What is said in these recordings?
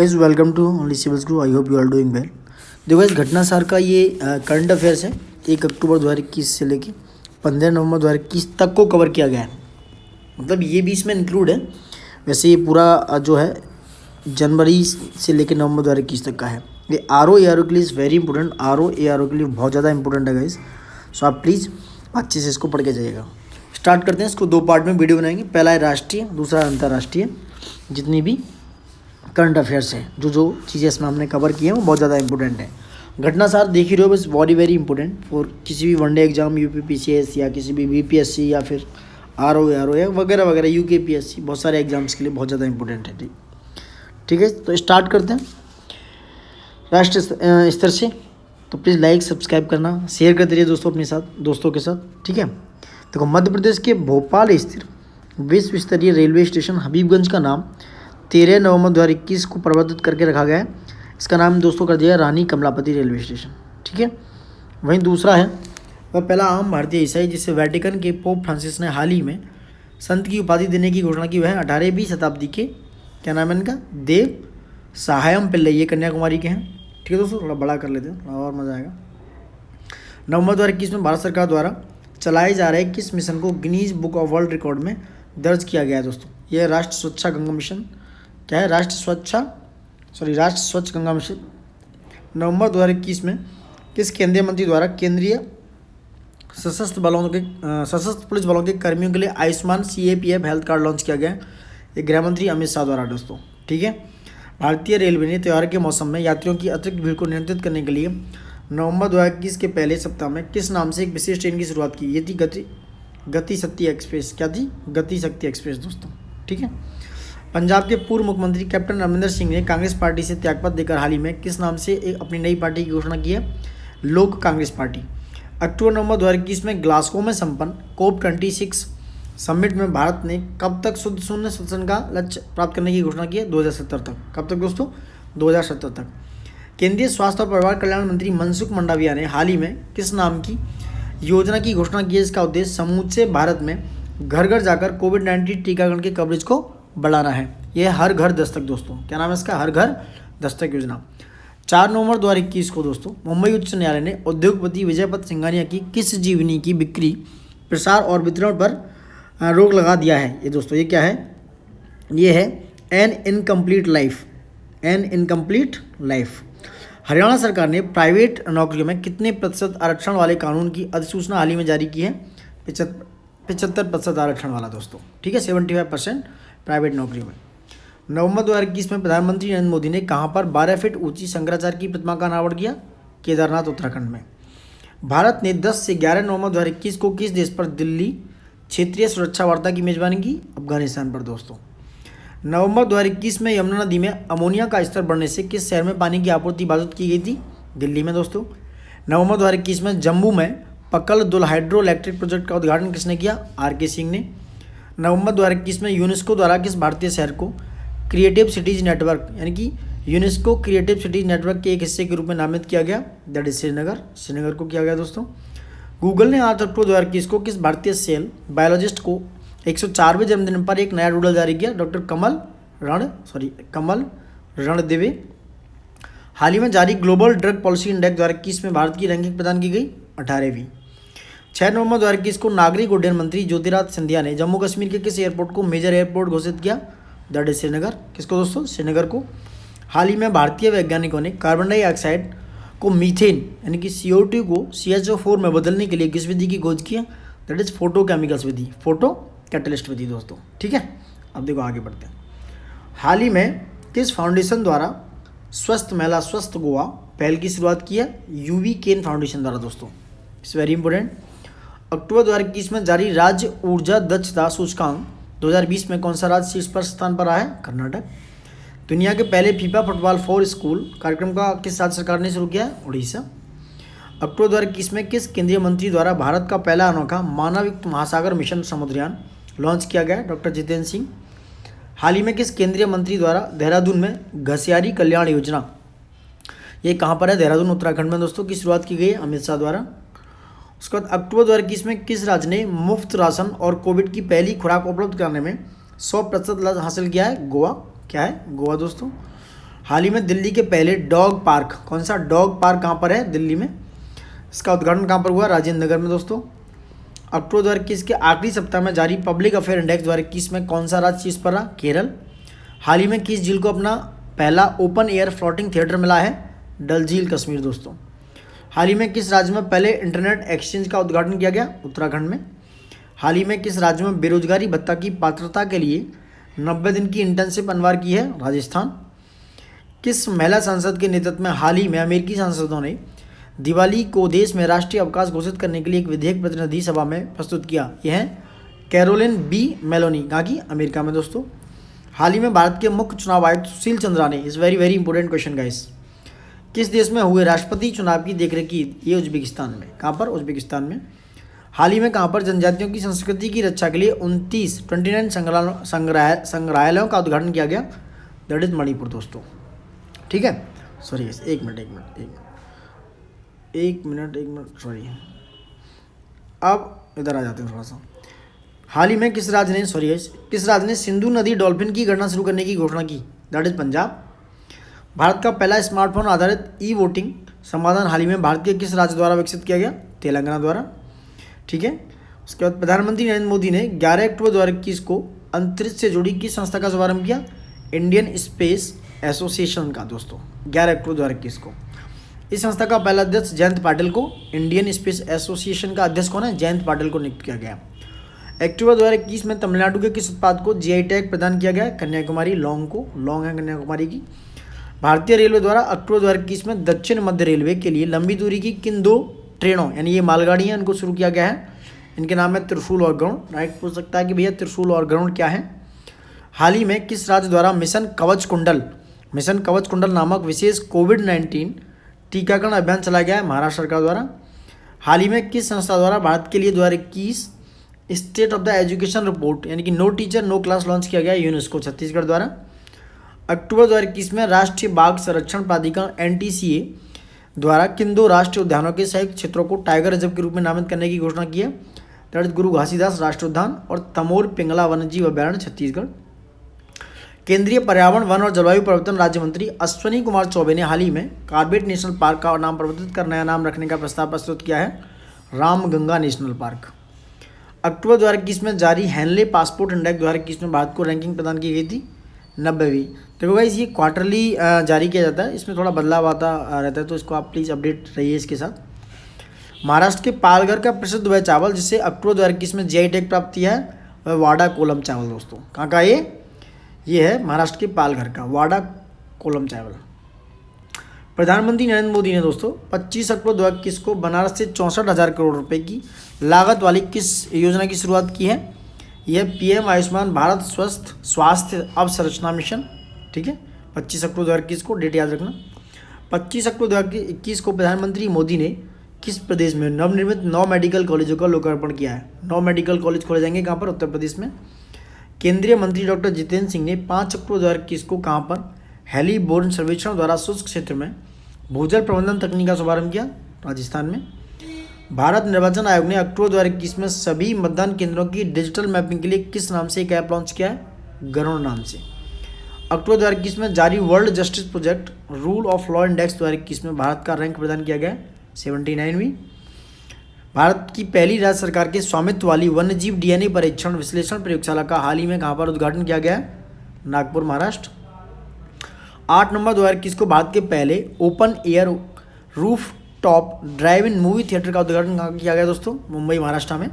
Guys welcome to only civils group. I hope you are doing well. देखो guys, घटना सार का ये करंट अफेयर्स है। 1 अक्टूबर 2021 से लेके 15 नवंबर 2021 तक को कवर किया गया है। मतलब ये भी इसमें इंक्लूड है। वैसे ये पूरा जो है जनवरी से लेकर नवंबर 2021 तक का है। ये आर ओ के लिए is very important. R O के लिए बहुत ज़्यादा इंपॉर्टेंट है गाइस। सो आप प्लीज़ अच्छे से इसको पढ़ के जाइएगा। स्टार्ट करते हैं। इसको 2 पार्ट में वीडियो बनाएंगे। पहला है राष्ट्रीय, दूसरा अंतर्राष्ट्रीय। जितनी भी करंट अफेयर्स है, जो चीज़ें इसमें हमने कवर की हैं वो बहुत ज़्यादा इंपॉर्टेंट है। घटना सार देख ही रहे हो, बस वेरी इंपॉर्टेंट फॉर किसी भी वनडे एग्जाम, यूपीपीसीएस या किसी भी बीपीएससी या फिर आर ओ या वगैरह वगैरह, यूकेपीएससी, बहुत सारे एग्जाम्स के लिए बहुत ज़्यादा इंपॉर्टेंट है। ठीक है, तो स्टार्ट करते हैं राष्ट्रीय स्तर से। तो प्लीज़ लाइक सब्सक्राइब करना, शेयर करते रहिए दोस्तों के साथ। ठीक है, देखो मध्य प्रदेश के भोपाल स्थित विश्व स्तरीय रेलवे स्टेशन हबीबगंज का नाम 13 नवंबर 2021 को परिवर्तित करके रखा गया है। इसका नाम दोस्तों कर दिया रानी कमलापति रेलवे स्टेशन। ठीक है, वहीं दूसरा है वह पहला आम भारतीय ईसाई जिसे वेटिकन के पोप फ्रांसिस ने हाल ही में संत की उपाधि देने की घोषणा की। वह 18वीं शताब्दी के, क्या नाम है इनका, देव सहायम पिल्लई, ये कन्याकुमारी के हैं। ठीक है दोस्तों, थोड़ा बड़ा कर लेते हैं, थोड़ा और मज़ा आएगा। नवंबर 2021 में भारत सरकार द्वारा चलाए जा रहे किस मिशन को Guinness book of world record में दर्ज किया गया है दोस्तों? यह राष्ट्र स्वच्छता गंगा मिशन। क्या है? राष्ट्र स्वच्छ गंगा मिशन। नवंबर 2021 में किस केंद्रीय मंत्री द्वारा केंद्रीय सशस्त्र पुलिस बलों के कर्मियों के लिए Ayushman CAPF health card launch किया गया है? ये गृह मंत्री अमित शाह द्वारा दोस्तों। ठीक है, भारतीय रेलवे ने त्यौहार के मौसम में यात्रियों की अतिरिक्त भीड़ को नियंत्रित करने के लिए नवंबर 2021 के पहले सप्ताह में किस नाम से एक विशेष ट्रेन की शुरुआत की? ये थी गति शक्ति एक्सप्रेस। क्या थी? गति शक्ति एक्सप्रेस दोस्तों। ठीक है, पंजाब के पूर्व मुख्यमंत्री कैप्टन अमरिंदर सिंह ने कांग्रेस पार्टी से त्यागपत्र देकर हाल ही में किस नाम से एक अपनी नई पार्टी की घोषणा की है? लोक कांग्रेस पार्टी। अक्टूबर नवंबर 2021 में ग्लासगो में संपन्न COP26 समिट में भारत ने कब तक शुद्ध शून्य शोषण का लक्ष्य प्राप्त करने की घोषणा की है? 2070 तक। कब तक दोस्तों? 2070 तक। केंद्रीय स्वास्थ्य और परिवार कल्याण मंत्री मनसुख मंडाविया ने हाल ही में किस नाम की योजना की घोषणा की है? इसका उद्देश्य समूचे भारत में घर घर जाकर कोविड-19 टीकाकरण के कवरेज को बढ़ाना है। यह हर घर दस्तक दोस्तों। क्या नाम है इसका? हर घर दस्तक योजना। 4 नवंबर 2021 को दोस्तों मुंबई उच्च न्यायालय ने उद्योगपति विजयपत सिंघानिया की किस जीवनी की बिक्री, प्रसार और वितरण पर रोक लगा दिया है? ये दोस्तों ये क्या है? ये है एन इनकम्प्लीट लाइफ। हरियाणा सरकार ने प्राइवेट नौकरियों में कितने प्रतिशत आरक्षण वाले कानून की अधिसूचना हाल ही में जारी की है? 75% आरक्षण वाला दोस्तों। ठीक है, 75% प्राइवेट नौकरियों में। नवंबर 2021 में प्रधानमंत्री नरेंद्र मोदी ने कहां पर 12 फीट ऊंची शंकराचार्य की प्रतिमा का अनावरण किया? केदारनाथ उत्तराखंड में। भारत ने 10 से 11 नवंबर 2021 को किस देश पर दिल्ली क्षेत्रीय सुरक्षा वार्ता की मेजबानी की? अफगानिस्तान पर दोस्तों। नवंबर 2021 में यमुना नदी में अमोनिया का स्तर बढ़ने से किस शहर में पानी की आपूर्ति बाधित की गई थी? दिल्ली में दोस्तों। नवंबर 2021 में जम्मू में पकल दुल हाइड्रो इलेक्ट्रिक प्रोजेक्ट का उद्घाटन किसने किया? RK सिंह ने। नवंबर 2021 में यूनेस्को द्वारा किस भारतीय शहर को क्रिएटिव सिटीज़ नेटवर्क, यानी कि यूनेस्को क्रिएटिव सिटीज़ नेटवर्क के एक हिस्से के रूप में नामित किया गया? दैट इज श्रीनगर को किया गया दोस्तों। गूगल ने 8 अक्टूबर 2021 को किस भारतीय सेल बायोलॉजिस्ट को 104वें जन्मदिन पर एक नया डूडल जारी किया? डॉक्टर कमल रणदिवे। हाल ही में जारी ग्लोबल ड्रग पॉलिसी इंडेक्स 2021 में भारत की रैंकिंग प्रदान की गई 18वीं। 6 नवंबर 2021 को नागरिक उड्डयन मंत्री ज्योतिरादित्य सिंधिया ने जम्मू कश्मीर के किस एयरपोर्ट को मेजर एयरपोर्ट घोषित किया? That is Srinagar. किसको दोस्तों? श्रीनगर को। हाल ही में भारतीय वैज्ञानिकों ने कार्बन डाइऑक्साइड को मीथेन यानी कि CO2 को CHO4 में बदलने के लिए किस विधि की खोज की है? दैट इज फोटोकेमिकल्स विधि, फोटो कैटलिस्ट विधि दोस्तों। ठीक है, अब देखो आगे बढ़ते हैं। हाल ही में किस फाउंडेशन द्वारा स्वस्थ महिला स्वस्थ गोवा पहल की शुरुआत की है? UV केन फाउंडेशन द्वारा दोस्तों। It's very important. अक्टूबर 2021 में जारी राज्य ऊर्जा दक्षता सूचकांक 2020 में कौन सा राज्य शीर्ष पर स्थान पर आया है? कर्नाटक। दुनिया के पहले फीफा फुटबॉल फॉर स्कूल कार्यक्रम का किस राज्य सरकार ने शुरू किया है? उड़ीसा। अक्टूबर 2021 में किस केंद्रीय मंत्री द्वारा भारत का पहला अनोखा मानवयुक्त महासागर मिशन समुद्रयान लॉन्च किया गया? डॉक्टर जितेंद्र सिंह। हाल ही में किस केंद्रीय मंत्री द्वारा देहरादून में घसियारी कल्याण योजना, ये कहाँ पर है? देहरादून उत्तराखंड में दोस्तों, की शुरुआत की गई है? अमित शाह द्वारा। उसके बाद अक्टूबर 2021 में किस राज्य ने मुफ्त राशन और कोविड की पहली खुराक उपलब्ध कराने में 100% लक्ष्य हासिल किया है? गोवा। क्या है? गोवा दोस्तों। हाल ही में दिल्ली के पहले डॉग पार्क, कौन सा डॉग पार्क कहाँ पर है दिल्ली में, इसका उद्घाटन कहाँ पर हुआ, राजेंद्र नगर में दोस्तों। अक्टूबर 2021 के आखिरी सप्ताह में जारी पब्लिक अफेयर इंडेक्स 2021 में कौन सा राज्य शीर्ष पर रहा, केरल। हाल ही में किस झील को अपना पहला ओपन एयर फ्लोटिंग थिएटर मिला है, डल झील कश्मीर दोस्तों। हाल ही में किस राज्य में पहले इंटरनेट एक्सचेंज का उद्घाटन किया गया, उत्तराखंड में। हाल ही में किस राज्य में बेरोजगारी भत्ता की पात्रता के लिए 90 दिन की इंटर्नशिप अनिवार्य की है, राजस्थान। किस महिला सांसद के नेतृत्व में हाल ही में अमेरिकी सांसदों ने दिवाली को देश में राष्ट्रीय अवकाश घोषित करने के लिए एक विधेयक प्रतिनिधि सभा में प्रस्तुत किया, यह है कैरोलिन बी मेलोनी, कहाँ की, अमेरिका में दोस्तों। हाल ही में भारत के मुख्य चुनाव आयुक्त सुशील चंद्रा ने, इस very very important question guys, किस देश में हुए राष्ट्रपति चुनाव की देखरेख की, ये उज्बेकिस्तान में, कहाँ पर, उज्बेकिस्तान में। हाल ही में कहाँ पर जनजातियों की संस्कृति की रक्षा के लिए 29 संग्रहालयों का उद्घाटन किया गया, दैट इज मणिपुर दोस्तों, ठीक है। सॉरी एक मिनट सॉरी, अब इधर आ जाते हैं थोड़ा सा। हाल ही में किस राज्य ने सिंधु नदी डॉल्फिन की गणना शुरू करने की घोषणा की, दैट इज पंजाब। भारत का पहला स्मार्टफोन आधारित ई वोटिंग समाधान हाल ही में भारत के किस राज्य द्वारा विकसित किया गया, तेलंगाना द्वारा, ठीक है। उसके बाद प्रधानमंत्री नरेंद्र मोदी ने 11 अक्टूबर 2021 को अंतरिक्ष से जुड़ी किस संस्था का शुभारंभ किया, इंडियन स्पेस एसोसिएशन का दोस्तों, 11 अक्टूबर 2021 को। इस संस्था का पहला अध्यक्ष जयंत पाटिल को, इंडियन स्पेस एसोसिएशन का अध्यक्ष कौन है, जयंत पाटिल को नियुक्त किया गया। अक्टूबर 2021 में तमिलनाडु के किस उत्पाद को जीआई टैग प्रदान किया गया, कन्याकुमारी लौंग को, लौंग है कन्याकुमारी की। भारतीय रेलवे द्वारा अक्टूबर 2021 में दक्षिण मध्य रेलवे के लिए लंबी दूरी की किन 2 ट्रेनों, यानी ये मालगाड़ियाँ, इनको शुरू किया गया है, इनके नाम है त्रिशूल और गरुण। राइट पूछ सकता है कि भैया त्रिशूल और गरुण क्या है। हाल ही में किस राज्य द्वारा मिशन कवच कुंडल नामक विशेष कोविड-19 टीकाकरण अभियान चलाया गया है, महाराष्ट्र सरकार द्वारा। हाल ही में किस संस्था द्वारा भारत के लिए 2021 state of the education report, यानी कि no teacher no class launch किया गया है, यूनेस्को छत्तीसगढ़ द्वारा। अक्टूबर 2021 में राष्ट्रीय बाघ संरक्षण प्राधिकरण NTCA द्वारा किन 2 राष्ट्रीय उद्यानों के संयुक्त क्षेत्रों को टाइगर रिजर्व के रूप में नामित करने की घोषणा की है, दैट इज गुरु घासीदास राष्ट्रीय उद्यान और तमोर पिंगला वन्यजीव अभ्यारण्य छत्तीसगढ़। केंद्रीय पर्यावरण वन और जलवायु परिवर्तन राज्य मंत्री अश्वनी कुमार चौबे ने हाल ही में कार्बेट नेशनल पार्क का नाम परिवर्तित कर नया नाम रखने का प्रस्ताव प्रस्तुत किया है, रामगंगा नेशनल पार्क। अक्टूबर 2021 में जारी हैनले पासपोर्ट इंडेक्स 2021 में भारत को रैंकिंग प्रदान की गई थी 90वीं। देखो गाइस ये क्वार्टरली जारी किया जाता है, इसमें थोड़ा बदलाव आता रहता है, तो इसको आप प्लीज़ अपडेट रहिए इसके साथ। महाराष्ट्र के पालघर का प्रसिद्ध वह चावल जिसे अक्टूबर 2021 में जीआई टैग प्राप्त किया है, वह वाडा कोलम चावल दोस्तों। कहाँ का ये है महाराष्ट्र के पालघर का वाडा कोलम चावल। प्रधानमंत्री नरेंद्र मोदी ने दोस्तों 25 अक्टूबर 2021 को बनारस से 64,000 करोड़ रुपए की लागत वाली किस योजना की शुरुआत की है, यह PM आयुष्मान भारत स्वस्थ स्वास्थ्य अवसंरचना मिशन, ठीक है। 25 अक्टूबर 2021 को, डेट याद रखना। 25 अक्टूबर 2021 को प्रधानमंत्री मोदी ने किस प्रदेश में नवनिर्मित 9 मेडिकल कॉलेजों का लोकार्पण किया है, 9 मेडिकल कॉलेज खोले जाएंगे, कहाँ पर, उत्तर प्रदेश में। केंद्रीय मंत्री डॉक्टर जितेंद्र सिंह ने 5 अक्टूबर 2021 को कहाँ पर हेलीबोर्न सर्वेक्षण द्वारा शुष्क क्षेत्र में भूजल प्रबंधन तकनीक का शुभारंभ किया, राजस्थान में। भारत निर्वाचन आयोग ने अक्टूबर 2021 में सभी मतदान केंद्रों की डिजिटल मैपिंग के लिए किस नाम से एक ऐप लॉन्च किया है, गरुड़ नाम से। अक्टूबर 2021 में जारी world justice project rule of law index 2021 में भारत का रैंक प्रदान किया गया 79वीं। भारत की पहली राज्य सरकार के स्वामित्व वाली वन्यजीव DNA परीक्षण विश्लेषण प्रयोगशाला का हाल ही में कहाँ पर उद्घाटन किया गया है, नागपुर, महाराष्ट्र। 8 नवंबर 2021 को भारत के पहले open air roof top drive इन मूवी थिएटर का उद्घाटन कहाँ किया गया दोस्तों, मुंबई, महाराष्ट्र में।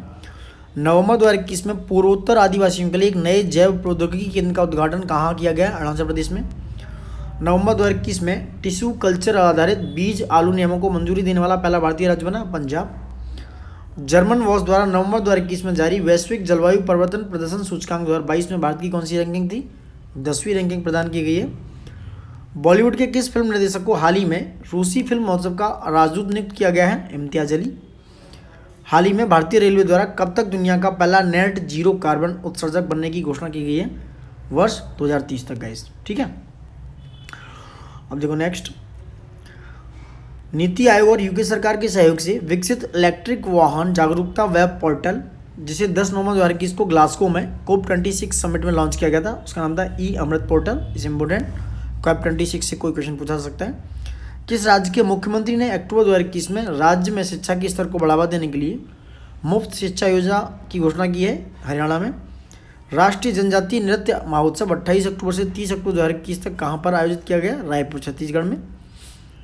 नवंबर 2021 में पूर्वोत्तर आदिवासियों के लिए एक नए जैव प्रौद्योगिकी केंद्र का उद्घाटन कहाँ किया गया, अरुणाचल प्रदेश में। नवंबर 2021 में टिश्यू कल्चर आधारित बीज आलू नियमों को मंजूरी देने वाला पहला भारतीय राज्य बना, पंजाब। जर्मन वॉच द्वारा नवंबर 2021 में जारी वैश्विक जलवायु परिवर्तन प्रदर्शन सूचकांक 2022 में भारत की कौन सी रैंकिंग थी, 10वीं रैंकिंग प्रदान की गई है। बॉलीवुड के किस फिल्म निर्देशक को हाल ही में रूसी फिल्म महोत्सव का राजदूत नियुक्त किया गया है, इम्तियाज अली। हाल ही में भारतीय रेलवे द्वारा कब तक दुनिया का पहला नेट जीरो कार्बन उत्सर्जक बनने की घोषणा की गई है, वर्ष 2030 तक गाइस, ठीक है। अब देखो नेक्स्ट, नीति आयोग और यूके सरकार के सहयोग से विकसित इलेक्ट्रिक वाहन जागरूकता वेब पोर्टल जिसे 10 नवंबर 2021 को ग्लासगो में COP26 समिट में लॉन्च किया गया था, उसका नाम था ई अमृत पोर्टल, इज इम्पोर्टेंट। क्वेब 26 से कोई क्वेश्चन पूछा सकता है। किस राज्य के मुख्यमंत्री ने अक्टूबर 2021 में राज्य में शिक्षा के स्तर को बढ़ावा देने के लिए मुफ्त शिक्षा योजना की घोषणा की है? हरियाणा में। राष्ट्रीय जनजातीय नृत्य महोत्सव 28 अक्टूबर से 30 अक्टूबर 2021 तक कहाँ पर आयोजित किया गया? रायपुर, छत्तीसगढ़ में।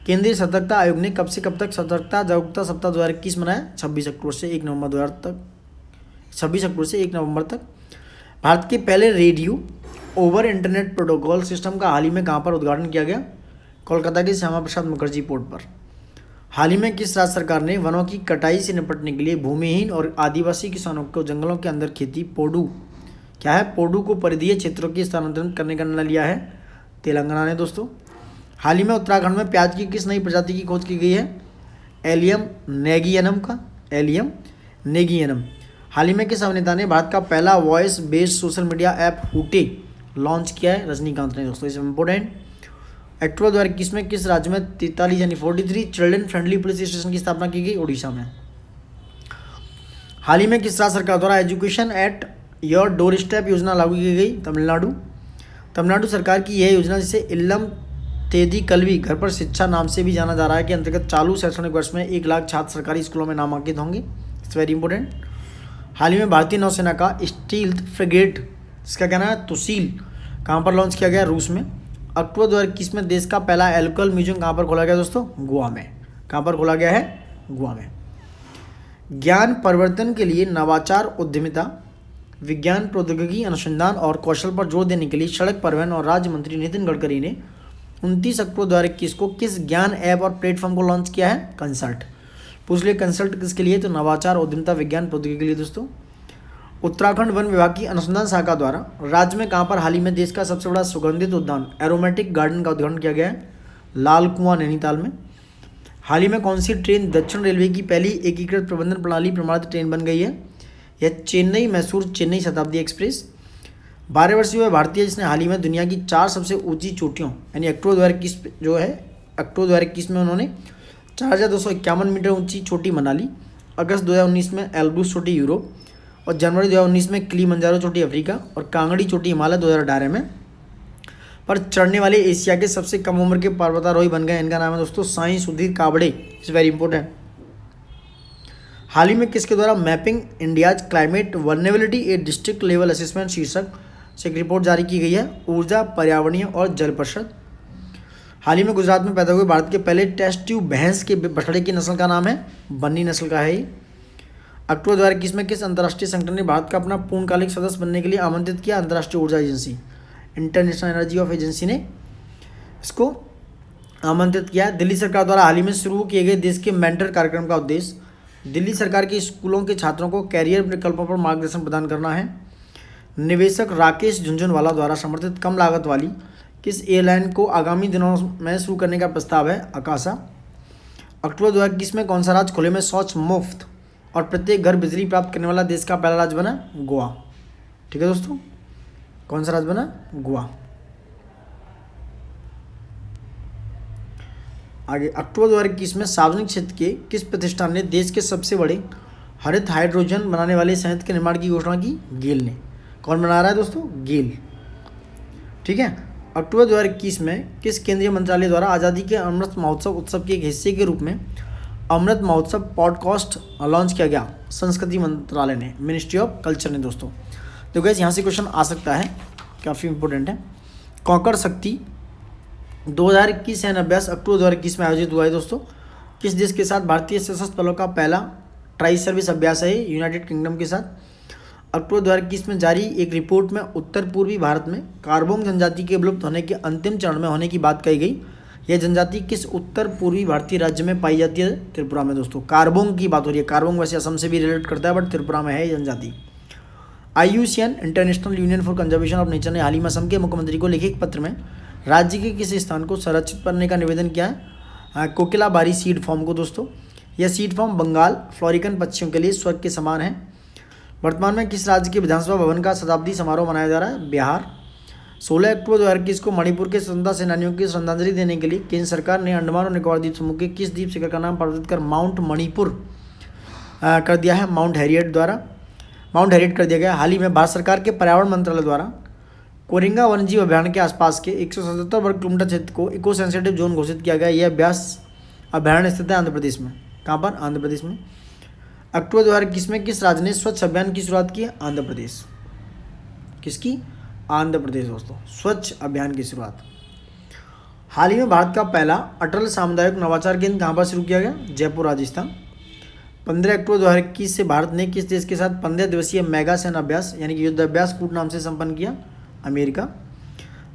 केंद्रीय सतर्कता आयोग ने कब से कब तक सतर्कता जागरूकता सप्ताह 2021 मनाया? 26 अक्टूबर से 1 नवंबर तक। भारत के पहले radio over internet protocol system का हाल ही में कहाँ पर उद्घाटन किया गया? कोलकाता के श्यामा प्रसाद मुखर्जी पोर्ट पर। हाल ही में किस राज्य सरकार ने वनों की कटाई से निपटने के लिए भूमिहीन और आदिवासी किसानों को जंगलों के अंदर खेती पोडू को परिधीय क्षेत्रों की स्थानांतरित करने का निर्णय लिया है? तेलंगाना ने दोस्तों। हाल ही में उत्तराखंड में प्याज की किस नई प्रजाति की खोज की गई है? एलियम नेगियनम। हाल ही में किस अभिनेता ने भारत का पहला voice based social media app Hoote launch किया है? रजनीकांत ने दोस्तों। इस इम्पोर्टेंट। अक्टूबर 2021 में किस राज्य में 43 यानी 43 चिल्ड्रन फ्रेंडली पुलिस स्टेशन की स्थापना की गई? ओडिशा में। हाल ही में किस राज्य सरकार द्वारा education at your door step योजना लागू की गई? तमिलनाडु सरकार की यह योजना, जिसे इल्लम तेदी कल्वी घर पर शिक्षा नाम से भी जाना जा रहा है, के अंतर्गत चालू शैक्षणिक वर्ष में 1 लाख छात्र सरकारी स्कूलों में नामांकित होंगे। It's very important. हाल ही में भारतीय नौसेना का स्टील्थ फ्रिगेट, इसका कहना है तुसील, कहाँ पर लॉन्च किया गया? रूस में। अक्टूबर 2021 में देश का पहला एल्कोहल म्यूजियम कहाँ पर खोला गया दोस्तों? गोवा में। कहाँ पर खोला गया है? गोवा में। ज्ञान परिवर्तन के लिए नवाचार, उद्यमिता, विज्ञान, प्रौद्योगिकी, अनुसंधान और कौशल पर जोर देने के लिए सड़क परिवहन और राज्य मंत्री नितिन गडकरी ने 29 अक्टूबर 2021 को किस ज्ञान ऐप और प्लेटफॉर्म को लॉन्च किया है? कंसल्ट। पूछ लिया कंसल्ट किसके लिए? तो नवाचार, उद्यमिता, विज्ञान, प्रौद्योगिकी के लिए दोस्तों। उत्तराखंड वन विभाग की अनुसंधान शाखा द्वारा राज्य में कहाँ पर हाल ही में देश का सबसे बड़ा सुगंधित उद्यान एरोमेटिक गार्डन का उद्घाटन किया गया है? लाल कुआं, नैनीताल में। हाल ही में कौन सी ट्रेन दक्षिण रेलवे की पहली एकीकृत प्रबंधन प्रणाली प्रमाणित ट्रेन बन गई है? यह चेन्नई मैसूर चेन्नई शताब्दी एक्सप्रेस। 12 वर्षीय हुए भारतीय जिसने हाल ही में दुनिया की 4 सबसे ऊंची चोटियों यानी अक्टूबर 2021 में उन्होंने 4251 मीटर ऊंची चोटी मनाली, अगस्त 2019 में एल्ब्रूस चोटी यूरोप और जनवरी 2019 में किलिमंजारो चोटी अफ्रीका और कांगड़ी चोटी हिमालय 2018 में पर चढ़ने वाले एशिया के सबसे कम उम्र के पर्वतारोही बन गए। इनका नाम है दोस्तों Sai Sudhir Kabade. It's very important. हाल ही में किसके द्वारा mapping India's climate vulnerability a district level assessment शीर्षक से एक रिपोर्ट जारी की गई है? ऊर्जा, पर्यावरणीय और जल परिषद। हाल ही में गुजरात में पैदा हुए भारत के पहले टेस्ट ट्यूब भैंस के बछड़े की नस्ल का नाम है? बन्नी नस्ल का है ये। अक्टूबर 2021 में किस अंतर्राष्ट्रीय संगठन ने भारत का अपना पूर्णकालिक सदस्य बनने के लिए आमंत्रित किया? अंतर्राष्ट्रीय ऊर्जा agency, international energy of agency ने इसको आमंत्रित किया। दिल्ली सरकार द्वारा हाल ही में शुरू किए गए देश के मेंटर कार्यक्रम का उद्देश्य दिल्ली सरकार के स्कूलों के छात्रों को कैरियर विकल्पों पर मार्गदर्शन प्रदान करना है। निवेशक राकेश झुंझुनवाला द्वारा समर्थित कम लागत वाली किस एयरलाइन को आगामी दिनों में शुरू करने का प्रस्ताव है? आकाशा। अक्टूबर 2021 में कौन सा राज्य खुले में शौच मुफ्त और प्रत्येक घर बिजली प्राप्त करने वाला देश का पहला राज्य बना? गोवा। ठीक है दोस्तों, कौन सा राज्य बना? गोवा। आगे अक्टूबर 2021 में सार्वजनिक क्षेत्र के किस प्रतिष्ठान ने देश के सबसे बड़े हरित हाइड्रोजन बनाने वाले संयंत्र के निर्माण की घोषणा की? गेल ने। कौन बना रहा है दोस्तों? गेल। ठीक है। अक्टूबर 2021 में किस केंद्रीय मंत्रालय द्वारा आज़ादी के अमृत महोत्सव उत्सव के एक हिस्से के रूप में अमृत महोत्सव पॉडकास्ट लॉन्च किया गया? संस्कृति मंत्रालय ने, मिनिस्ट्री ऑफ कल्चर ने दोस्तों। तो गैस यहाँ से क्वेश्चन आ सकता है, काफ़ी इंपॉर्टेंट है। कॉकर शक्ति 2021 सैन्य अभ्यास अक्टूबर 2021 में आयोजित हुआ है दोस्तों। किस देश के साथ भारतीय सशस्त्र बलों का पहला ट्राई सर्विस अभ्यास है? यूनाइटेड किंगडम के साथ। अक्टूबर 2021 में जारी एक रिपोर्ट में उत्तर पूर्वी भारत में कार्बोंग जनजाति के विलुप्त होने के अंतिम चरण में होने की बात कही गई। यह जनजाति किस उत्तर पूर्वी भारतीय राज्य में पाई जाती है? त्रिपुरा में दोस्तों। कार्बोंग की बात हो रही है। कार्बोंग वैसे असम से भी रिलेट करता है, बट त्रिपुरा में है ये जनजाति। IUCN international union for conservation of nature ने हाल ही में असम के मुख्यमंत्री को लिखे एक पत्र में राज्य के किसी स्थान को संरक्षित करने का निवेदन किया है? कोकिलाबारी सीड फॉर्म को दोस्तों। यह सीड फॉर्म बंगाल फ्लोरिकन पक्षियों के लिए स्वर्ग के समान है। वर्तमान में किस राज्य के विधानसभा भवन का शताब्दी समारोह मनाया जा रहा है? बिहार। 16 अक्टूबर 2021 को मणिपुर के स्वतंत्रता सेनानियों की श्रद्धांजलि देने के लिए केंद्र सरकार ने अंडमान और निकोबार द्वीप समूह के किस द्वीप शिखर का नाम परिवर्तित कर माउंट मणिपुर कर दिया है? माउंट हैरियट कर दिया गया। हाल ही में भारत सरकार के पर्यावरण मंत्रालय द्वारा कोरिंगा वन्यजीव अभयारण्य के आसपास के 177 वर्ग किलोमीटर क्षेत्र को इको सेंसिटिव जोन घोषित किया गया। यह ब्यास अभयारण्य स्थित है आंध्र प्रदेश में। कहाँ पर? आंध्र प्रदेश में। अक्टूबर 2021 में किस राज्य ने स्वच्छ अभियान की शुरुआत की? आंध्र प्रदेश। किसकी? आंध्र प्रदेश दोस्तों, स्वच्छ अभियान की शुरुआत। हाल ही में भारत का पहला अटल सामुदायिक नवाचार केंद्र कहाँ पर शुरू किया गया? जयपुर, राजस्थान। 15 अक्टूबर 2021 से भारत ने किस देश के साथ 15 दिवसीय मेगा सेना अभ्यास यानी कि युद्धाभ्यास कूट नाम से संपन्न किया? अमेरिका।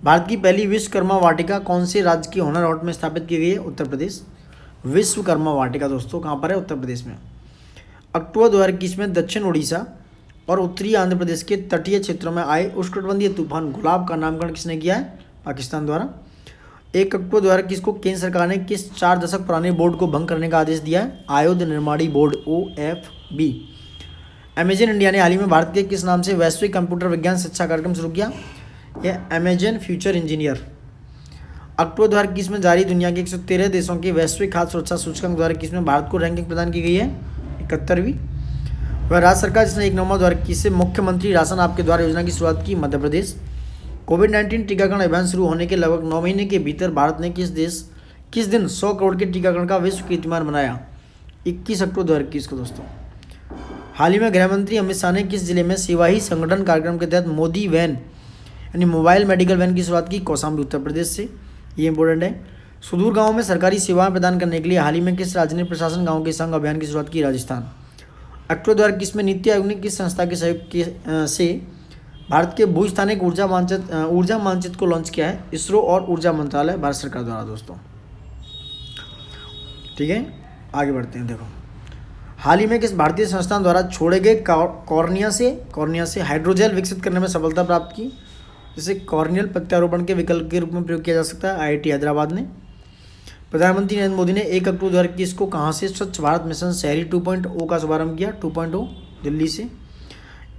भारत की पहली विश्वकर्मा वाटिका कौन से राज्य की हुनर हाट में स्थापित की गई है? उत्तर प्रदेश। विश्वकर्मा वाटिका दोस्तों कहाँ पर है? उत्तर प्रदेश में। अक्टूबर 2021 में दक्षिण उड़ीसा और उत्तरी आंध्र प्रदेश के तटीय क्षेत्रों में आए उष्णकटिबंधीय तूफान गुलाब का नामकरण किसने किया है? पाकिस्तान द्वारा। 1 अक्टूबर 2021 को केंद्र सरकार ने किस 4 दशक पुराने बोर्ड को भंग करने का आदेश दिया है? आयुध निर्माणी बोर्ड, OFB। अमेजन इंडिया ने हाल ही में भारत के किस नाम से वैश्विक कंप्यूटर विज्ञान शिक्षा कार्यक्रम शुरू किया? यह अमेजन फ्यूचर इंजीनियर। अक्टूबर 2021 में जारी दुनिया के 113 देशों के वैश्विक खाद्य सुरक्षा सूचकांक 2021 में भारत को रैंकिंग प्रदान की गई है 71वीं। वह राज्य सरकार जिसने 1 नवंबर 2021 से मुख्यमंत्री राशन आपके द्वार योजना की शुरुआत की? मध्य प्रदेश। कोविड-19 टीकाकरण अभियान शुरू होने के लगभग 9 महीने के भीतर भारत ने किस दिन 100 करोड़ के टीकाकरण का विश्व कीर्तिमान बनाया? 21 अक्टूबर 2021 को दोस्तों। हाल ही में गृह मंत्री अमित शाह ने किस जिले में सेवा ही संगठन कार्यक्रम के तहत मोदी वैन यानी मोबाइल मेडिकल वैन की शुरुआत की? कौशाम्बी, उत्तर प्रदेश से। ये इंपॉर्टेंट है। सुदूर गांवों में सरकारी सेवाएं प्रदान करने के लिए हाल ही में किस राज्य ने प्रशासन गांव के संग अभियान की शुरुआत की? राजस्थान। अक्टूबर 2021 में नीति आयोग ने किस संस्था के सहयोग से भारत के भूस्थानिक ऊर्जा मानचित्र को लॉन्च किया है? इसरो और ऊर्जा मंत्रालय, भारत सरकार द्वारा दोस्तों। ठीक है, आगे बढ़ते हैं। देखो, हाल ही में किस भारतीय संस्थान द्वारा छोड़े गए कॉर्निया से हाइड्रोजेल विकसित करने में सफलता प्राप्त की, जिसे कॉर्नियल प्रत्यारोपण के विकल्प के रूप में प्रयोग किया जा सकता है? IIT हैदराबाद ने। प्रधानमंत्री नरेंद्र मोदी ने 1 अक्टूबर 2021 को कहाँ से स्वच्छ भारत मिशन शहरी 2.0 का शुभारंभ किया? 2.0 दिल्ली से।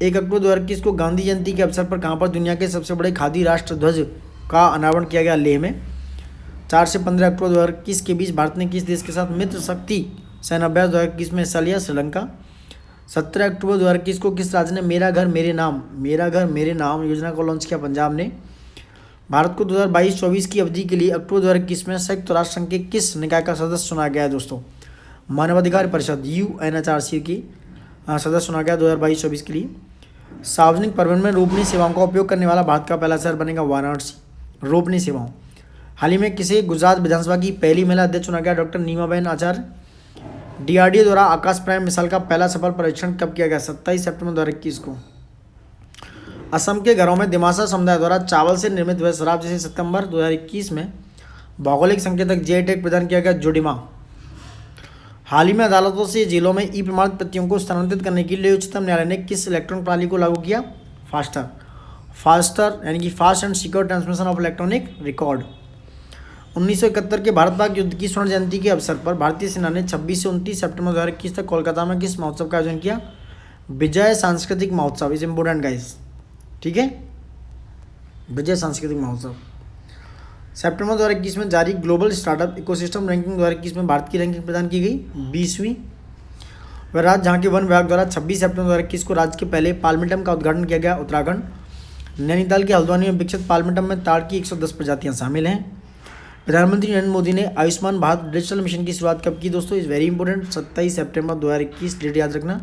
1 अक्टूबर 2021 को गांधी जयंती के अवसर पर कहाँ पर दुनिया के सबसे बड़े खादी राष्ट्र ध्वज का अनावरण किया गया? लेह में। 4 से 15 अक्टूबर 2021 के बीच भारत ने किस देश के साथ मित्र शक्ति सैन्य अभ्यास 2021 में हिस्सा लिया? श्रीलंका। 17 अक्टूबर 2021 को किस राज्य ने मेरा घर मेरे नाम योजना को लॉन्च किया? पंजाब ने। भारत को 2022-24 की अवधि के लिए अक्टूबर 2021 में संयुक्त राष्ट्र संघ के किस निकाय का सदस्य चुना गया है दोस्तों? मानवाधिकार परिषद, UNHRC की सदस्य चुना गया 2022-24 के लिए। सार्वजनिक परिवहन में रोपनी सेवाओं का उपयोग करने वाला भारत का पहला शहर बनेगा वाराणसी। रोपनी सेवाओं। हाल ही में किसे गुजरात विधानसभा की पहली महिला अध्यक्ष चुना गया? डॉक्टर नीमाबेन आचार्य। DRDO द्वारा आकाश प्राइम मिसाइल का पहला सफल परीक्षण कब किया गया? 27 सितंबर 2021 को। असम के घरों में दिमासा समुदाय द्वारा चावल से निर्मित वह शराब जिसे सितंबर 2021 में भौगोलिक संकेतक GI टैग प्रदान किया गया? जोडिमा। हाल ही में अदालतों से जेलों में ई प्रमाणित प्रतियों को स्थानांतरित करने के लिए उच्चतम न्यायालय ने किस इलेक्ट्रॉनिक प्रणाली को लागू किया? फास्टर यानी कि fast and secure transmission of electronic record. 1971 के भारत पाक युद्ध की स्वर्ण जयंती के अवसर पर भारतीय सेना ने 26 से 29 सितंबर 2021 तक कोलकाता में किस महोत्सव का आयोजन किया? विजय सांस्कृतिक महोत्सव। इज इम्पोर्टेंट गाइस, ठीक है, विजय सांस्कृतिक महोत्सव। सितंबर 2021 में जारी ग्लोबल स्टार्टअप इकोसिस्टम रैंकिंग 2021 में भारत की रैंकिंग प्रदान की गई 20वीं। वह राज्य जहाँ के वन विभाग द्वारा 26 सितंबर 2021 को राज्य के पहले पालमेटम का उद्घाटन किया गया? उत्तराखंड। नैनीताल के हल्द्वानी में विकसित पालमेटम में ताड़ की 110 प्रजातियाँ शामिल हैं। प्रधानमंत्री नरेंद्र मोदी ने आयुष्मान भारत डिजिटल मिशन की शुरुआत कब की दोस्तों? इज वेरी इंपॉर्टेंट, 27 सितंबर 2021, डेट याद रखना।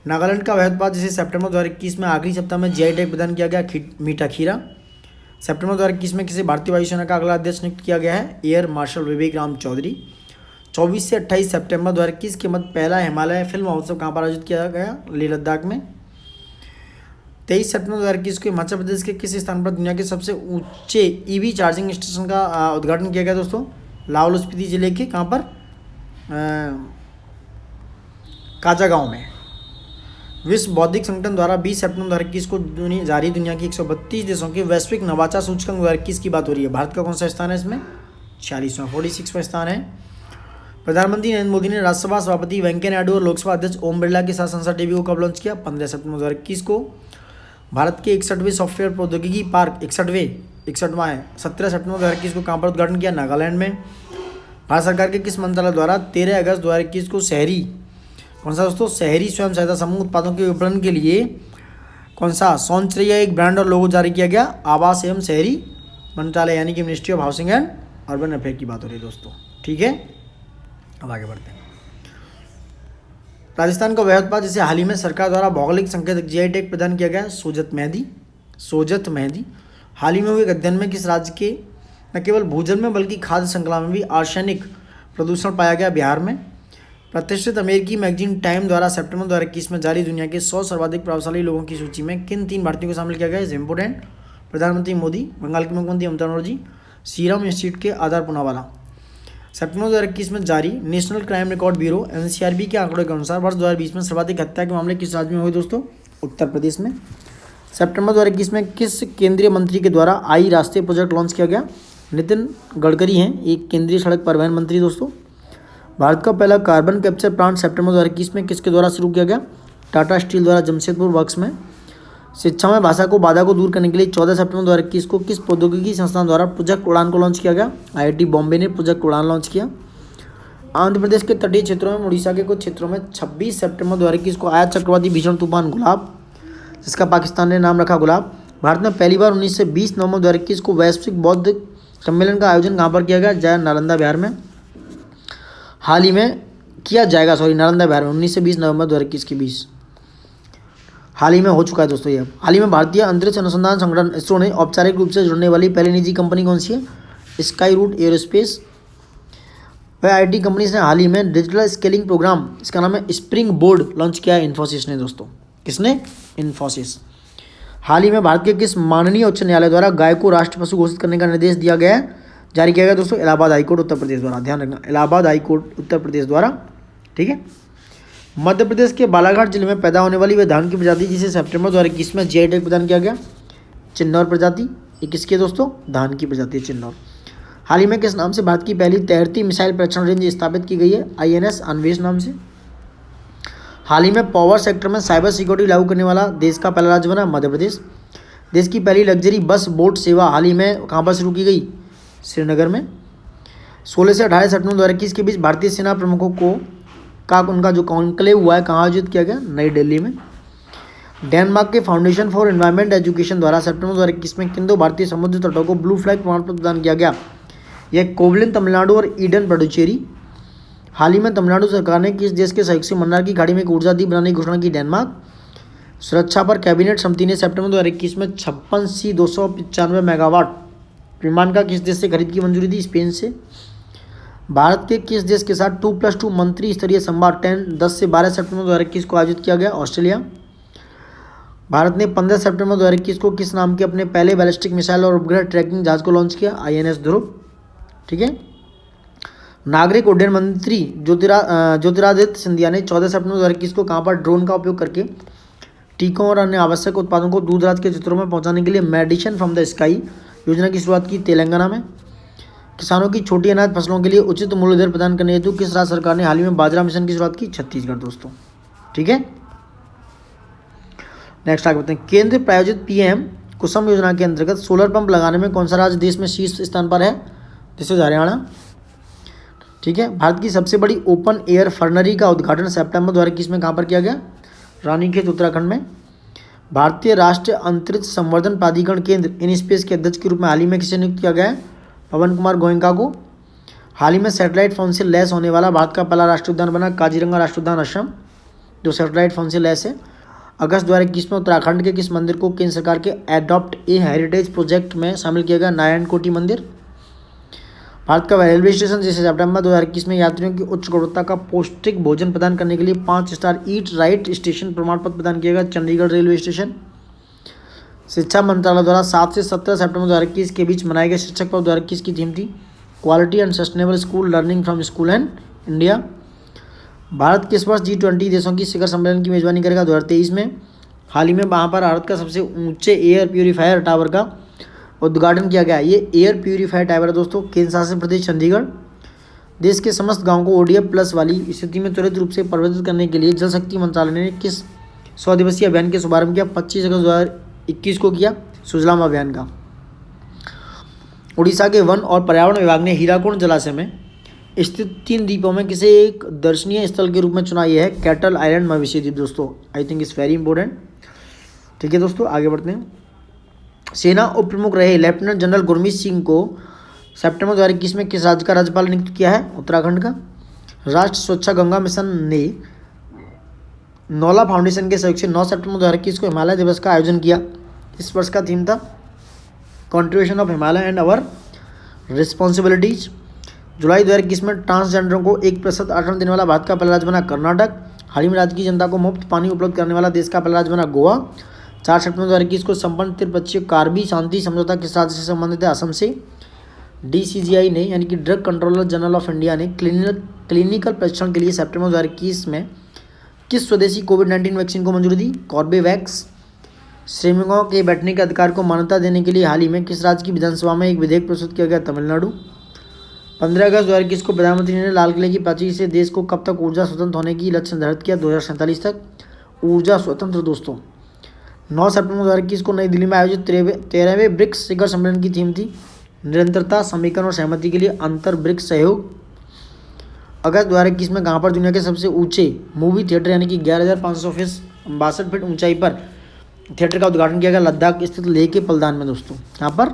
नागालैंड का वह उत्पाद जिसे सितंबर 2021 में आखिरी सप्ताह में GI टैग प्रदान किया गया? मीठा खीरा। सितंबर 2021 में किसी भारतीय वायुसेना का अगला अध्यक्ष नियुक्त किया गया है? एयर मार्शल विवेक राम चौधरी। 24 से 28 सितंबर 2021 के मध्य पहला हिमालय फिल्म महोत्सव कहाँ पर आयोजित किया गया? लेह लद्दाख में। 23 सितंबर 2021 को हिमाचल प्रदेश के किस स्थान पर दुनिया के सबसे ऊंचे EV चार्जिंग स्टेशन का उद्घाटन किया गया दोस्तों? लाहौल स्पीति जिले के कहाँ पर? काजा गांव में। विश्व बौद्धिक संगठन द्वारा 20 सितंबर 2021 को जारी दुनिया की 132 देशों के वैश्विक नवाचार सूचकांक 2021 की बात हो रही है। भारत का कौन सा स्थान है इसमें? 46वां 46वां स्थान है। प्रधानमंत्री नरेंद्र मोदी ने राज्यसभा सभापति वेंकैया नायडू और लोकसभा अध्यक्ष ओम बिरला के साथ संसद टीवी को कब लॉन्च किया? 15 सितंबर 2021 को। भारत के 61वें सॉफ्टवेयर प्रौद्योगिकी पार्क 61वां है 17 सितंबर 2021 को कहाँ पर उद्घाटन किया? नागालैंड में। भारत सरकार के किस मंत्रालय द्वारा 13 अगस्त 2021 को शहरी कौन सा दोस्तों? शहरी स्वयं सहायता समूह उत्पादों के विपणन के लिए कौन सा शौचालय एक ब्रांड और लोगो जारी किया गया, आवास एवं शहरी मंत्रालय यानी कि ministry of housing and urban affair की बात हो रही है दोस्तों। ठीक है, अब आगे बढ़ते हैं। राजस्थान का वह उत्पाद जिसे हाल ही में सरकार द्वारा भौगोलिक संकेतक जीआई टैग प्रदान किया गया, सोजत मेहंदी। हाल ही में हुए एक अध्ययन में किस राज्य के न केवल भूजल में बल्कि खाद्य श्रृंखला में भी आर्सेनिक प्रदूषण पाया गया, बिहार में। प्रतिष्ठित अमेरिकी मैगजीन टाइम द्वारा सितंबर 2021 में जारी दुनिया के 100 सर्वाधिक प्रभावशाली लोगों की सूची में किन 3 भारतीयों को शामिल किया गया है, इम्पोर्टेंट, प्रधानमंत्री मोदी, बंगाल के मुख्यमंत्री ममता बनर्जी, सीरम इंस्टीट्यूट के आधार पूनावाला। सितंबर 2021 में जारी national crime record bureau NCRB के आंकड़ों के अनुसार वर्ष 2020 में सर्वाधिक हत्या के मामले किस राज्य में हुए दोस्तों, उत्तर प्रदेश में। सितंबर 2021 में किस केंद्रीय मंत्री के द्वारा आई राष्ट्रीय प्रोजेक्ट लॉन्च किया गया, नितिन गडकरी हैं एक केंद्रीय सड़क परिवहन मंत्री दोस्तों। भारत का पहला कार्बन कैप्चर प्लांट सितंबर 2021 में किसके द्वारा शुरू किया गया, टाटा स्टील द्वारा जमशेदपुर वर्क्स में। शिक्षा में भाषा को बाधा को दूर करने के लिए 14 सितंबर 2021 को किस प्रौद्योगिकी संस्थान द्वारा प्रोजेक्ट उड़ान को लॉन्च किया गया, आईआईटी बॉम्बे ने प्रोजेक्ट उड़ान लॉन्च किया। आंध्र प्रदेश के तटीय क्षेत्रों में उड़ीसा के कुछ क्षेत्रों में 26 सितंबर 2021 को आया चक्रवाती भीषण तूफान गुलाब, जिसका पाकिस्तान ने नाम रखा गुलाब। भारत में पहली बार 19 से 20 नवंबर 2021 को वैश्विक बौद्ध सम्मेलन का आयोजन कहाँ पर किया गया, जय नालंदा बिहार में। हाल ही में किया जाएगा, नालंदा बिहार में 19 से 20 नवंबर 2021 के बीच हाल ही में हो चुका है दोस्तों ये। हाल ही में भारतीय अंतरिक्ष अनुसंधान संगठन इसरो ने औपचारिक रूप से जुड़ने वाली पहली निजी कंपनी कौन सी है, स्काई रूट एरोस्पेस। वह आईटी कंपनी ने हाल ही में डिजिटल स्केलिंग प्रोग्राम, इसका नाम है स्प्रिंग बोर्ड, लॉन्च किया है इन्फोसिस ने दोस्तों। किसने, इन्फोसिस। हाल ही में भारत के किस माननीय उच्च न्यायालय द्वारा गाय को राष्ट्र पशु घोषित करने का निर्देश दिया गया है, जारी किया गया दोस्तों, इलाहाबाद हाईकोर्ट उत्तर प्रदेश द्वारा। ध्यान रखना, इलाहाबाद हाईकोर्ट उत्तर प्रदेश द्वारा। ठीक है। मध्य प्रदेश के बालाघाट जिले में पैदा होने वाली वह धान की प्रजाति जिसे सितंबर 2021 में जीआई टैग प्रदान किया गया, चिन्नौर प्रजाति। ये किसकी है दोस्तों, धान की प्रजाति है चिन्नौर। हाल ही में किस नाम से भारत की पहली तैरती मिसाइल परीक्षण रेंज स्थापित की गई है, आईएनएस अन्वेष नाम से। हाल ही में पावर सेक्टर में साइबर सिक्योरिटी लागू करने वाला देश का पहला राज्य बना मध्य प्रदेश। देश की पहली लग्जरी बस बोट सेवा हाल ही में कहाँ पर शुरू की गई, श्रीनगर में। 16 से 18 सितंबर 2021 के बीच भारतीय सेना प्रमुखों को उनका जो कॉन्क्लेव हुआ है कहाँ आयोजित किया गया, नई दिल्ली में। डेनमार्क के फाउंडेशन फॉर एनवायरमेंट एजुकेशन द्वारा सितंबर 2021 में किन 2 भारतीय समुद्री तटों को ब्लू फ्लैग प्रमाण पत्र प्रदान किया गया, यह कोवलिन तमिलनाडु और ईडन पुडुचेरी। हाल ही में तमिलनाडु सरकार ने किस देश के सहयोग से मन्नार की खाड़ी में एक ऊर्जा द्वीप बनाने की घोषणा की, डेनमार्क। सुरक्षा पर कैबिनेट समिति ने सितंबर 2021 में 56C295 मेगावाट विमान का किस देश से खरीद की मंजूरी दी, स्पेन से। भारत के किस देश के साथ 2+2 मंत्री स्तरीय संवाद 10 से 12 सितंबर 2021 को आयोजित किया गया, ऑस्ट्रेलिया। भारत ने 15 सितंबर 2021 को किस नाम के अपने पहले बैलिस्टिक मिसाइल और उपग्रह ट्रैकिंग जहाज को लॉन्च किया, आईएनएस ध्रुव। ठीक है। नागरिक उड्डयन मंत्री ज्योतिरादित्य सिंधिया ने 14 सितंबर 2021 को कहाँ पर ड्रोन का उपयोग करके टीकों और अन्य आवश्यक उत्पादों को दूर दराज के क्षेत्रों में पहुँचाने के लिए मेडिसिन फ्रॉम द स्काई योजना की शुरुआत की, तेलंगाना में। किसानों की छोटी अनाज फसलों के लिए उचित मूल्य दर प्रदान करने हेतु किस राज्य सरकार ने हाल ही में बाजरा मिशन की शुरुआत की, छत्तीसगढ़ दोस्तों। ठीक है। नेक्स्ट आगे बढ़ते हैं। केंद्र प्रायोजित पीएम कुसुम योजना के अंतर्गत सोलर पंप लगाने में कौन सा राज्य देश में शीर्ष स्थान पर है, दिस इज हरियाणा। ठीक है। भारत की सबसे बड़ी ओपन एयर फर्नरी का उद्घाटन सितंबर 2021 में कहाँ पर किया गया, रानीखेत उत्तराखंड में। भारतीय राष्ट्रीय अंतरिक्ष संवर्धन प्राधिकरण केंद्र इन स्पेस के अध्यक्ष के रूप में हाल ही में किसे नियुक्त किया गया है, पवन कुमार गोयनका को। हाल ही में सैटेलाइट फोन से लैस होने वाला भारत का पहला राष्ट्रीय उद्यान बना काजीरंगा राष्ट्रीय उद्यान असम, जो सैटेलाइट फोन से लैस है। अगस्त 2021 में उत्तराखंड के किस मंदिर को केंद्र सरकार के एडॉप्ट ए हेरिटेज प्रोजेक्ट में शामिल किया गया, नारायण कोटि मंदिर। भारत का रेलवे स्टेशन जिसे सितंबर 2021 में यात्रियों की उच्च गुणवत्ता का पौष्टिक भोजन प्रदान करने के लिए 5 स्टार ईट राइट स्टेशन प्रमाण पत्र प्रदान किया गया, चंडीगढ़ रेलवे स्टेशन। शिक्षा मंत्रालय द्वारा 7 से 17 सितंबर 2021 के बीच मनाए गए शिक्षक पर्व 2021 की थीम थी quality and sustainable school learning from school and India. Bharat किस वर्ष G20 देशों की शिखर सम्मेलन की मेजबानी करेगा, 2023 में। हाल ही में वहाँ पर भारत का सबसे ऊंचे एयर प्यूरीफायर टावर का उद्घाटन किया गया। ये एयर प्यूरीफायर टावर है दोस्तों, केंद्र शासित प्रदेश चंडीगढ़। देश के समस्त गाँव को ODF प्लस वाली स्थिति में त्वरित रूप से परिवर्तित करने के लिए जल शक्ति मंत्रालय ने किस 100 दिवसीय अभियान के शुभारंभ किया, 25 अगस्त 2021 को किया, सुजलाम अभियान का। उड़ीसा के वन और पर्यावरण विभाग ने हीराकुंड जलाशय में स्थित 3 द्वीपों में किसे एक दर्शनीय स्थल के रूप में चुना। यह है कैटल आइलैंड मवेशी द्वीप दोस्तों। I think it's very important. ठीक है दोस्तों, आगे बढ़ते हैं। सेना उप प्रमुख रहे लेफ्टिनेंट जनरल गुरमीत सिंह को सितंबर 2021 में किस राज्य का राज्यपाल नियुक्त किया है? उत्तराखंड का। राष्ट्र स्वच्छता गंगा मिशन ने नौला फाउंडेशन के सहयोग से 9 सितंबर 2021 को हिमालय दिवस का आयोजन किया। इस वर्ष का थीम था contribution of Himalaya and our responsibilities. जुलाई 2021 में ट्रांसजेंडरों को 1% आरक्षण देने वाला भारत का पहला राज्य बना कर्नाटक। हाल ही में राज्य की जनता को मुफ्त पानी उपलब्ध करने वाला देश का पहला राज्य बना गोवा। 4 सितंबर 2021 को संपन्न त्रिपक्षीय कार्बी शांति समझौता किस राज्य से संबंधित है? असम से। DCGI ने यानी कि drug controller general of India ने क्लिनिकल परीक्षण के लिए सितंबर 2021 में किस स्वदेशी कोविड-19 वैक्सीन को मंजूरी दी? कॉर्बेवैक्स। श्रमिकों के बैठने के अधिकार को मान्यता देने के लिए हाल ही में किस राज्य की विधानसभा में एक विधेयक प्रस्तुत किया गया? तमिलनाडु। 15 अगस्त 2021 को प्रधानमंत्री ने लाल किले की प्राचीर से देश को कब तक ऊर्जा स्वतंत्र होने की लक्ष्य निर्धारित किया? 2047 तक ऊर्जा स्वतंत्र। दोस्तों 9 सितंबर 2021 को नई दिल्ली में आयोजित 13वें ब्रिक्स शिखर सम्मेलन की थीम थी निरंतरता, समीकरण और सहमति के लिए अंतर ब्रिक्स सहयोग। अगस्त 2021 में कहाँ पर दुनिया के सबसे ऊंचे मूवी थिएटर यानी कि 11,562 फीट ऊंचाई पर थिएटर का उद्घाटन किया गया? लद्दाख स्थित लेह के पलदान में। दोस्तों यहाँ पर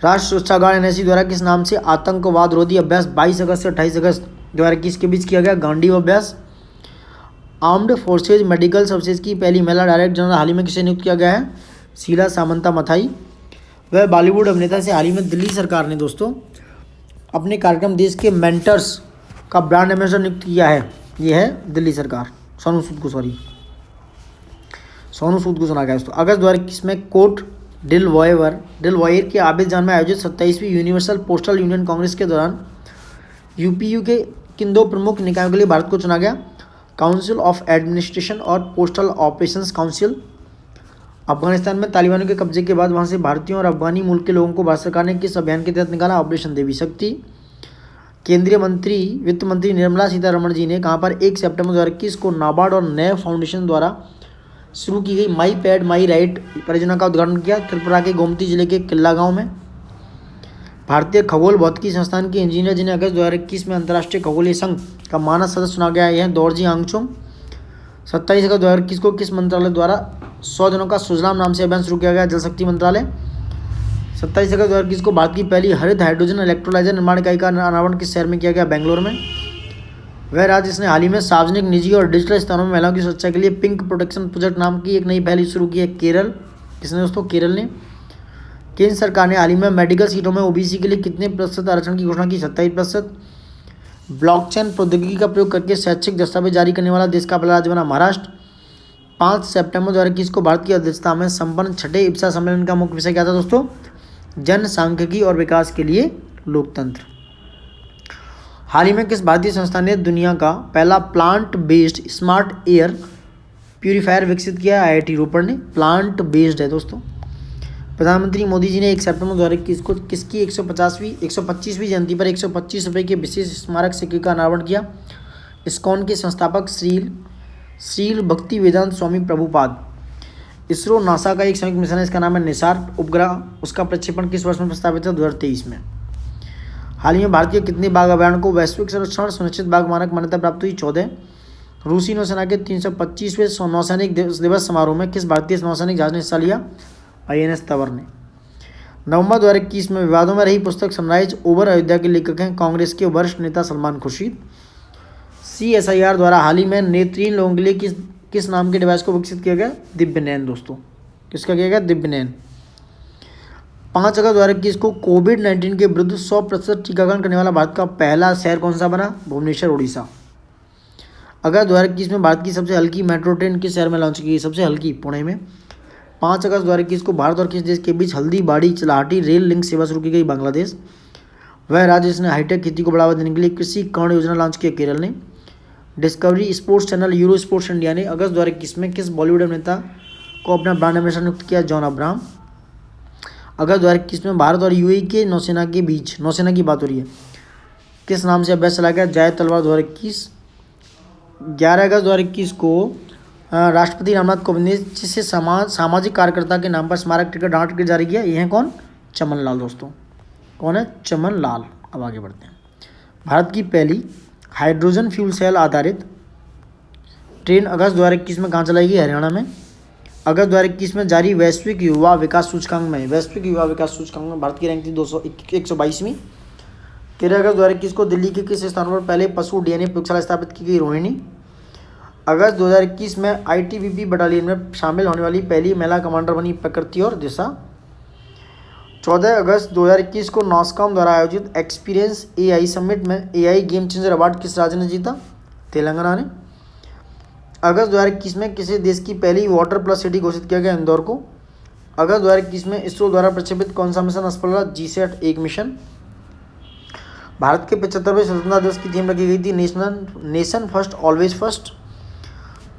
राष्ट्रीय सुरक्षा गार्ड NSC द्वारा किस नाम से आतंकवाद रोधी अभ्यास 22 अगस्त से 28 अगस्त 2021 के बीच किया गया? गांडीव अभ्यास। आर्म्ड फोर्सेज मेडिकल सर्विसेज की पहली महिला डायरेक्टर जनरल हाल ही में किसे नियुक्त किया गया है? शीला सामंता मथाई। वह बॉलीवुड अभिनेता से हाल ही में दिल्ली सरकार ने दोस्तों अपने कार्यक्रम देश के मेंटर्स का ब्रांड एम्बेसडर नियुक्त किया है। ये है दिल्ली सरकार। सोनू सूद को सुना गया दोस्तों। अगस्त 2021 में कोर्ट डिलवॉयर के आबिदजान में आयोजित 27वीं यूनिवर्सल पोस्टल यूनियन कांग्रेस के दौरान UPU के किन 2 प्रमुख निकायों के लिए भारत को चुना गया? काउंसिल ऑफ एडमिनिस्ट्रेशन और पोस्टल ऑपरेशंस काउंसिल। अफगानिस्तान में तालिबानों के कब्जे के बाद वहां से भारतीयों और अफगानी मूल के लोगों को भारत सरकार ने किस अभियान के तहत निकाला? ऑपरेशन देवी शक्ति। केंद्रीय वित्त मंत्री निर्मला सीतारमण जी ने कहां पर 1 सितंबर 2021 को नाबार्ड और नैब फाउंडेशन द्वारा शुरू की गई माई पैड माई राइट परियोजना का उद्घाटन किया? त्रिपुरा के गोमती जिले के किल्ला गांव में। भारतीय खगोल भौतिकी संस्थान के इंजीनियर जिन्हें अगस्त 2021 में अंतर्राष्ट्रीय खगोलीय संघ का मानद सदस्य चुना गया है, यह दोरजी आंगचोम। 27 अगस्त 2021 को किस मंत्रालय द्वारा 100 दिनों का सुजलाम नाम से अभियान शुरू किया गया? जल शक्ति मंत्रालय। 27 अगस्त 2021 को भारत की पहली हरित हाइड्रोजन इलेक्ट्रोलाइजर निर्माण इकाई का अनावरण किस शहर में किया गया? बेंगलोर में। वह राज्य जिसने हाल ही में सार्वजनिक, निजी और डिजिटल स्थानों में महिलाओं की सुरक्षा के लिए पिंक प्रोटेक्शन प्रोजेक्ट नाम की एक नई पहल शुरू की है? केरल। किसने दोस्तों? केरल ने। केंद्र सरकार ने हाल ही में मेडिकल सीटों में OBC के लिए कितने प्रतिशत आरक्षण की घोषणा की? 27%। ब्लॉकचेन प्रौद्योगिकी का प्रयोग करके शैक्षिक दस्तावेज जारी करने वाला देश का पहला राज्य बना महाराष्ट्र। 5 सितंबर 2021 को भारत की अध्यक्षता में संपन्न 6ठे IPSA सम्मेलन का मुख्य विषय क्या था दोस्तों? जनसांख्यिकी और विकास के लिए लोकतंत्र। हाल ही में किस भारतीय संस्थान ने दुनिया का पहला plant based smart air purifier विकसित किया? IIT रोपड़ ने। प्लांट बेस्ड है दोस्तों। प्रधानमंत्री मोदी जी ने 1 सितंबर 2021 को किसकी 125वीं जयंती पर 125 रुपये के विशेष स्मारक सिक्के का अनावरण किया? इस्कॉन के संस्थापक श्रील भक्ति वेदांत स्वामी प्रभुपाद। इसरो नासा का एक संयुक्त मिशन है, इसका नाम है निसार उपग्रह। उसका प्रक्षेपण किस वर्ष में प्रस्तावित है? 2023 में। हाल ही में भारत के कितने बाघ अभ्यारण्य को वैश्विक संरक्षण सुनिश्चित बाघ मानक मान्यता प्राप्त हुई? 14। रूसी नौसेना के 325वें नौसैनिक दिवस समारोह में किस भारतीय नौसैनिक जहाज ने हिस्सा लिया? INS तंवर ने। नवंबर 2021 में विवादों में रही पुस्तक सनराइज ओवर अयोध्या के लेखक हैं कांग्रेस के वरिष्ठ नेता सलमान खुर्शीद। CSIR द्वारा हाल ही में नेत्रहीन लोगों के लिए किस नाम के डिवाइस को विकसित किया गया? दिव्यनयन दोस्तों। किसका किया गया? दिव्यनयन। 5 अगस्त 2021 को कोविड-19 के विरुद्ध 100% टीकाकरण करने वाला भारत का पहला शहर कौन सा बना? भुवनेश्वर, उड़ीसा। अगस्त 2021 में भारत की सबसे हल्की मेट्रो ट्रेन किस शहर में लॉन्च की गई? सबसे हल्की पुणे में। 5 अगस्त 2021 को भारत और किस देश के बीच हल्दीबाड़ी चलाहटी रेल लिंक सेवा शुरू की गई? बांग्लादेश। वह राज्य जिसने हाईटेक खेती को बढ़ावा देने के लिए कृषि कर्ण योजना लॉन्च की? केरल ने। Discovery sports channel euro sports India ने अगस्त 2021 में किस बॉलीवुड अभिनेता को अपना ब्रांड एम्बेसडर नियुक्त किया? John Abraham. अगस्त 2021 में भारत और UAE के नौसेना के बीच नौसेना की बात हो रही है, किस नाम से अभ्यास चला गया? जायद तलवार 2021। 11 अगस्त 2021 को राष्ट्रपति रामनाथ कोविंद ने जिससे सामाजिक कार्यकर्ता के नाम पर स्मारक टिकट डाक टिकट जारी किया, ये हैं कौन? चमन लाल दोस्तों। कौन है? चमन लाल। अब आगे बढ़ते हैं। भारत की पहली हाइड्रोजन फ्यूल सेल आधारित ट्रेन अगस्त 2021 में कहाँ चलाई गई? हरियाणा में। अगस्त 2021 में जारी वैश्विक युवा विकास सूचकांक में भारत की रैंक थी 122वीं। 13 अगस्त 2021 को दिल्ली के किस स्थान पर पहले पशु डीएनए प्रयोगशाला स्थापित की गई? रोहिणी। अगस्त 2021 में आईटीबीपी बटालियन में शामिल होने वाली पहली महिला कमांडर बनी प्रकृति और दिशा। 14 अगस्त 2021 को नॉस्कॉम द्वारा आयोजित एक्सपीरियंस एआई समिट में एआई गेम चेंजर अवार्ड किस राज्य ने जीता? तेलंगाना ने। अगस्त 2021 में किसी देश की पहली वाटर प्लस सिटी घोषित किया गया? इंदौर को। अगस्त 2021 में इसरो द्वारा प्रक्षेपित कौन सा मिशन असफल रहा? GSAT-1 mission. भारत के 75वें स्वतंत्रता दिवस की थीम रखी गई थी nation first always first.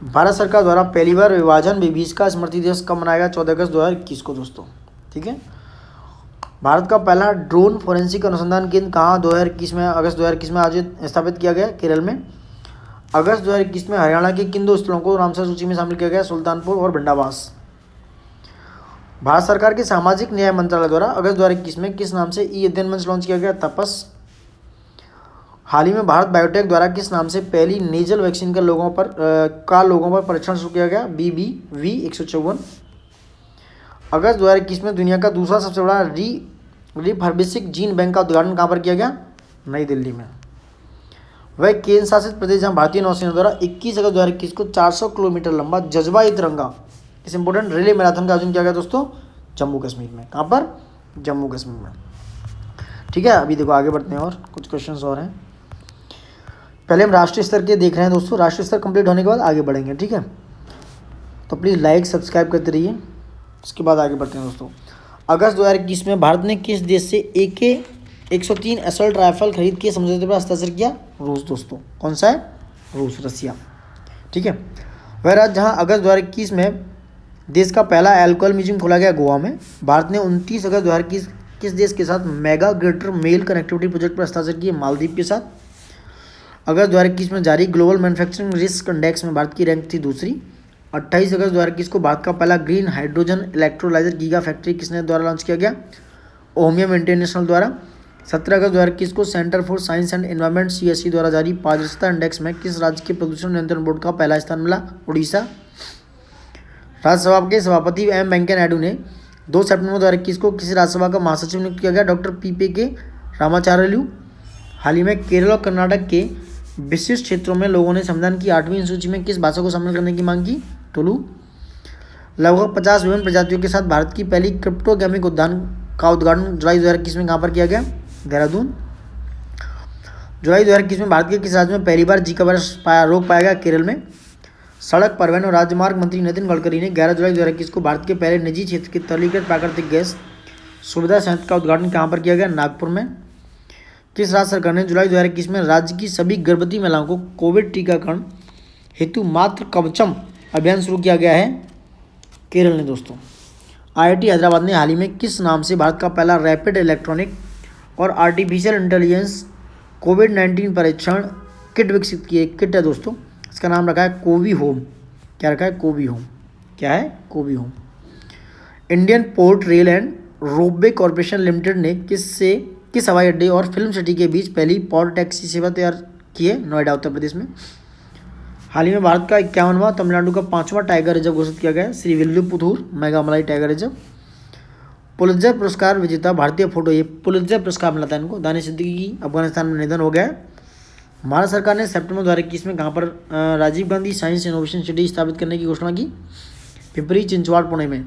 Bharat सरकार द्वारा पहली बार विभाजन विभीषिका स्मृति दिवस कब मनाया गया? 14 अगस्त 2021 को दोस्तों। ठीक है। भारत का पहला ड्रोन फोरेंसिक अनुसंधान केंद्र कहाँ अगस्त 2021 में आयोजित स्थापित किया गया? केरल में। अगस्त 2021 में हरियाणा के किन 2 स्थलों को रामसर सूची में शामिल किया गया? सुल्तानपुर और भिंडावास। भारत सरकार के सामाजिक न्याय मंत्रालय द्वारा अगस्त 2021 में किस नाम से ई अध्ययन मंच लॉन्च किया गया? तपस। हाल ही में भारत बायोटेक द्वारा किस नाम से पहली नेजल वैक्सीन का लोगों पर परीक्षण शुरू किया गया? BBV-154। अगस्त 2021 में दुनिया का दूसरा सबसे बड़ा रिफर्बिशिंग जीन बैंक का उद्घाटन कहाँ पर किया गया? नई दिल्ली में। वह केंद्र शासित प्रदेश जहाँ भारतीय नौसेना द्वारा 21 अगस्त 2021 को 400 किलोमीटर लंबा जज्बा-ए तिरंगा इस इंपॉर्टेंट रिले मैराथन का आयोजन किया गया दोस्तों? जम्मू कश्मीर में। कहाँ पर? जम्मू कश्मीर में। ठीक है। अभी देखो आगे बढ़ते हैं और कुछ क्वेश्चन और हैं। पहले हम राष्ट्रीय स्तर के देख रहे हैं दोस्तों। राष्ट्रीय स्तर कंप्लीट होने के बाद आगे बढ़ेंगे। ठीक है। तो प्लीज़ लाइक सब्सक्राइब करते रहिए। उसके बाद आगे बढ़ते हैं दोस्तों। अगस्त 2021 में भारत ने किस देश से AK-103 असल्ट राइफल खरीद के समझौते पर हस्ताक्षर किया? रूस दोस्तों। कौन सा है? रूस, रसिया। ठीक है। वह राज्य जहाँ अगस्त 2021 में देश का पहला एल्कोहल म्यूजियम खोला गया? गोवा में। भारत ने 29 अगस्त 2021 किस देश के साथ mega greater Male connectivity project पर हस्ताक्षर किए? मालदीव के साथ। अगस्त 2021 में जारी ग्लोबल मैन्युफैक्चरिंग रिस्क इंडेक्स में भारत की रैंक थी 2री। 28 अगस्त 2021 को भारत का पहला green hydrogen electrolyser giga factory किसने द्वारा लॉन्च किया गया? ओमियम इंटरनेशनल द्वारा। 17 अगस्त 2021 को centre for science and environment CSE द्वारा जारी पारदर्शिता इंडेक्स में किस राज्य के प्रदूषण नियंत्रण बोर्ड का पहला स्थान मिला? उड़ीसा। राज्यसभा के सभापति M वेंकैया नायडू ने 2 सितंबर 2021 को किसी राज्यसभा का महासचिव नियुक्त किया गया? Doctor PPK रामाचार्यलू। हाल ही में केरल और कर्नाटक के विशिष्ट क्षेत्रों में लोगों ने संविधान की 8वीं सूची में किस भाषा को शामिल करने की मांग की? तुलु। लगभग 50 विभिन्न प्रजातियों के साथ भारत की पहली क्रिप्टोगेमिक उद्यान का उद्घाटन जुलाई 2021 में कहाँ पर किया गया? देहरादून। जुलाई 2021 में भारत के किस राज्य में पहली बार जीका वायरस रोग पाया गया? केरल में। सड़क परिवहन और राजमार्ग मंत्री नितिन गडकरी ने 11 जुलाई 2021 को भारत के पहले निजी क्षेत्र के तरलीकृत प्राकृतिक गैस सुविधा संयंत्र का उद्घाटन कहाँ पर किया गया? नागपुर में। किस राज्य सरकार ने जुलाई 2021 में राज्य की सभी गर्भवती महिलाओं को कोविड टीकाकरण हेतु मातृ कवचम अभियान शुरू किया गया है? केरल ने दोस्तों। IIT हैदराबाद ने हाल ही में किस नाम से भारत का पहला रैपिड इलेक्ट्रॉनिक और आर्टिफिशियल इंटेलिजेंस कोविड-19 परीक्षण किट विकसित की? किट है दोस्तों। इसका नाम रखा है कोवी होम। क्या रखा है? Covi home. क्या है? Covi home. Indian port rail and ropeway corporation limited ने किस हवाई अड्डे और फिल्म सिटी के बीच पहली पॉड टैक्सी सेवा तैयार की है? नोएडा, उत्तर प्रदेश में। हाल ही में भारत का 51वां, तमिलनाडु का 5वां टाइगर रिजर्व घोषित किया गया है? श्रीविल्लुपुथूर मेघामलाई टाइगर रिजर्व। पुलित्जर पुरस्कार विजेता भारतीय फोटो, ये पुलित्जर पुरस्कार मिला था इनको। दानिश सिद्दीकी अफगानिस्तान में निधन हो गया है। भारत सरकार ने सितंबर 2021 में कहाँ पर Rajiv Gandhi science innovation city स्थापित करने की घोषणा की? पिपरी चिंचवाड़, पुणे में।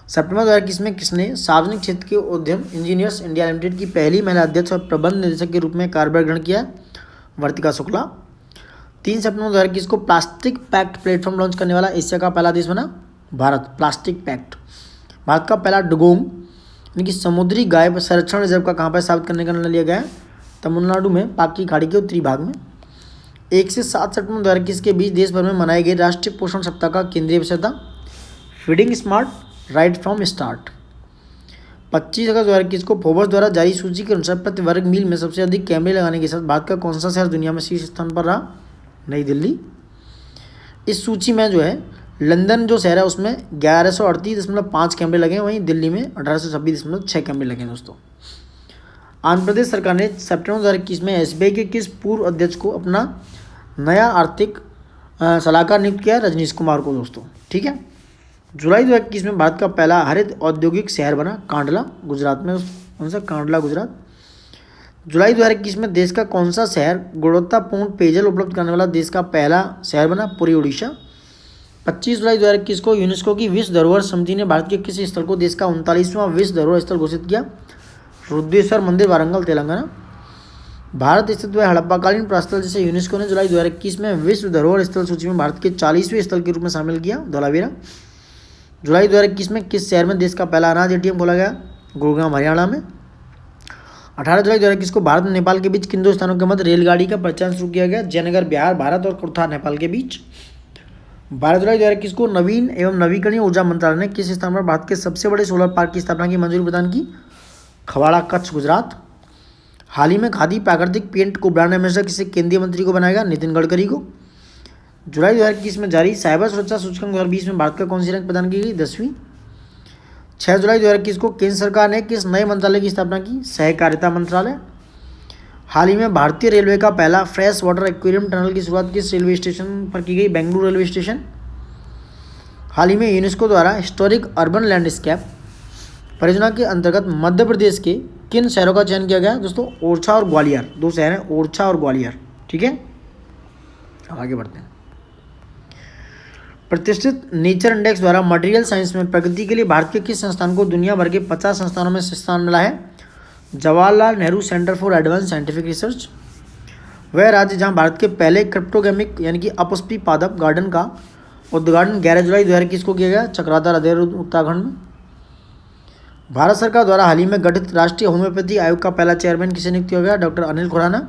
सितंबर 2021 में किसने सार्वजनिक क्षेत्र के उद्यम इंजीनियर्स इंडिया लिमिटेड की पहली महिला अध्यक्ष और प्रबंध निदेशक के रूप में कार्यभार ग्रहण किया? वर्तिका शुक्ला। 3 सितंबर 2021 को प्लास्टिक पैक्ट प्लेटफॉर्म लॉन्च करने वाला एशिया का पहला देश बना? भारत। Plastic pact. भारत का पहला डुगोंग यानी कि समुद्री गाय संरक्षण रिजर्व का कहाँ पर स्थापित करने का निर्णय लिया गया है? तमिलनाडु में, पाक की खाड़ी के उत्तरी भाग में। 1 से 7 सितंबर 2021 के बीच देश भर में मनाए गए राष्ट्रीय पोषण सप्ताह का केंद्रीय विषय था? Feeding smart, right from start. 25 अगस्त 2021 को फोर्ब्स द्वारा जारी सूची के अनुसार प्रति वर्ग मील में सबसे अधिक कैमरे लगाने के साथ भारत का कौन सा शहर दुनिया में शीर्ष स्थान पर रहा? नई दिल्ली। इस सूची में जो है लंदन जो शहर है उसमें 1138.5 कैमरे लगे हैं, वहीं दिल्ली में 1826.6 कैमरे लगे हैं दोस्तों। आंध्र प्रदेश सरकार ने सितंबर 2021 में SBI के किस पूर्व अध्यक्ष को अपना नया आर्थिक सलाहकार नियुक्त किया रजनीश कुमार को दोस्तों। ठीक है। जुलाई 2021 में भारत का पहला हरित औद्योगिक शहर बना कांडला गुजरात में। कौन सा? कांडला गुजरात। जुलाई 2021 में देश का कौन सा शहर गुणवत्तापूर्ण पेयजल उपलब्ध करने वाला देश का पहला शहर बना? पुरी उड़ीसा। 25 जुलाई 2021 को यूनेस्को की विश्व धरोहर समिति ने भारत के किस स्थल को देश का 39वां विश्व धरोहर स्थल घोषित किया? रुद्रेश्वर मंदिर, वारंगल, तेलंगाना। भारत स्थित हुए हड़प्पाकालीन प्रस्थल जिसे यूनेस्को ने जुलाई 2021 में विश्व धरोहर स्थल सूची में भारत के 40वें स्थल के रूप में शामिल किया? धौलावीरा। जुलाई 2021 में किस शहर में देश का पहला अनाज एटीएम खोला गया? गुड़गांव, हरियाणा में। 18 जुलाई 2021 को भारत और नेपाल के बीच किन दो स्थानों के मध्य रेलगाड़ी का परिचालन शुरू किया गया? जयनगर, बिहार, भारत और कुर्था, नेपाल के बीच। 12 जुलाई 2021 को नवीन एवं नवीकरणीय ऊर्जा मंत्रालय ने किस स्थान पर भारत के सबसे बड़े सोलर पार्क की स्थापना की मंजूरी प्रदान की? खवाड़ा, कच्छ, गुजरात। हाल ही में खादी प्राकृतिक पेंट को ब्रांड एम्बेसडर किसे केंद्रीय मंत्री को बनाया गया? नितिन गडकरी को। जुलाई 2021 में जारी साइबर सुरक्षा सूचकांक 2020 में भारत का कौन सी रैंक प्रदान की गई? 10वीं। 6 जुलाई 2021 को केंद्र सरकार ने किस नए मंत्रालय की स्थापना की? सहकारिता मंत्रालय। हाल ही में भारतीय रेलवे का पहला फ्रेश वाटर एक्वेरियम टनल की शुरुआत किस रेलवे स्टेशन पर की गई? Bengaluru railway station. हाल ही में यूनेस्को द्वारा हिस्टोरिक अर्बन लैंडस्केप परियोजना के अंतर्गत मध्य प्रदेश के किन शहरों का चयन किया गया? दोस्तों ओरछा और ग्वालियर, दो शहर हैं, ओरछा और ग्वालियर। ठीक है, अब आगे बढ़ते हैं। प्रतिष्ठित नेचर इंडेक्स द्वारा मटेरियल साइंस में प्रगति के लिए भारत के किस संस्थान को दुनिया भर के 50 संस्थानों में स्थान मिला है? Jawaharlal Nehru centre for advance scientific research. वह राज्य जहां भारत के पहले क्रिप्टोगेमिक यानी कि अपस्पी पादप गार्डन का उद्घाटन 11 जुलाई 2021 को किया गया? चक्राता, देहरादून, उत्तराखंड में। भारत सरकार द्वारा हाल ही में गठित राष्ट्रीय होम्योपैथी आयोग का पहला चेयरमैन किसे नियुक्त किया गया? Doctor Anil Khurana.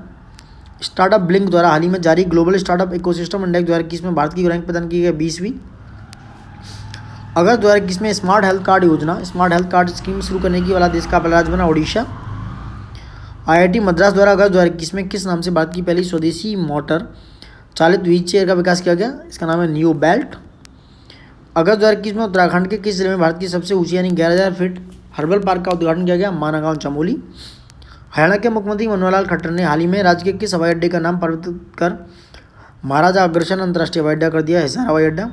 Startup Blink द्वारा हाल ही में जारी ग्लोबल स्टार्टअप इकोसिस्टम इंडेक्स 2021 में भारत की रैंक प्रदान की गई 20वीं। अगस्त 2021 में स्मार्ट हेल्थ कार्ड योजना, स्मार्ट हेल्थ कार्ड स्कीम शुरू करने की वाला देश का पहला राज्य बना ओडिशा। आईआईटी मद्रास द्वारा अगस्त 2021 में किस नाम से भारत की पहली स्वदेशी मोटर चालित व्हील चेयर का विकास किया गया? इसका नाम है न्यू बेल्ट। अगस्त 2021 में उत्तराखंड के किस जिले में भारत की सबसे ऊंची यानी 11,000 फीट हर्बल पार्क का उद्घाटन किया गया? मानागांव, चमोली। हरियाणा के मुख्यमंत्री मनोहर लाल खट्टर ने हाल ही में राज्य के किस हवाई अड्डे का नाम परिवर्तित कर महाराजा अग्रसेन अंतर्राष्ट्रीय हवाई अड्डा कर दिया? हिसार हवाई अड्डा।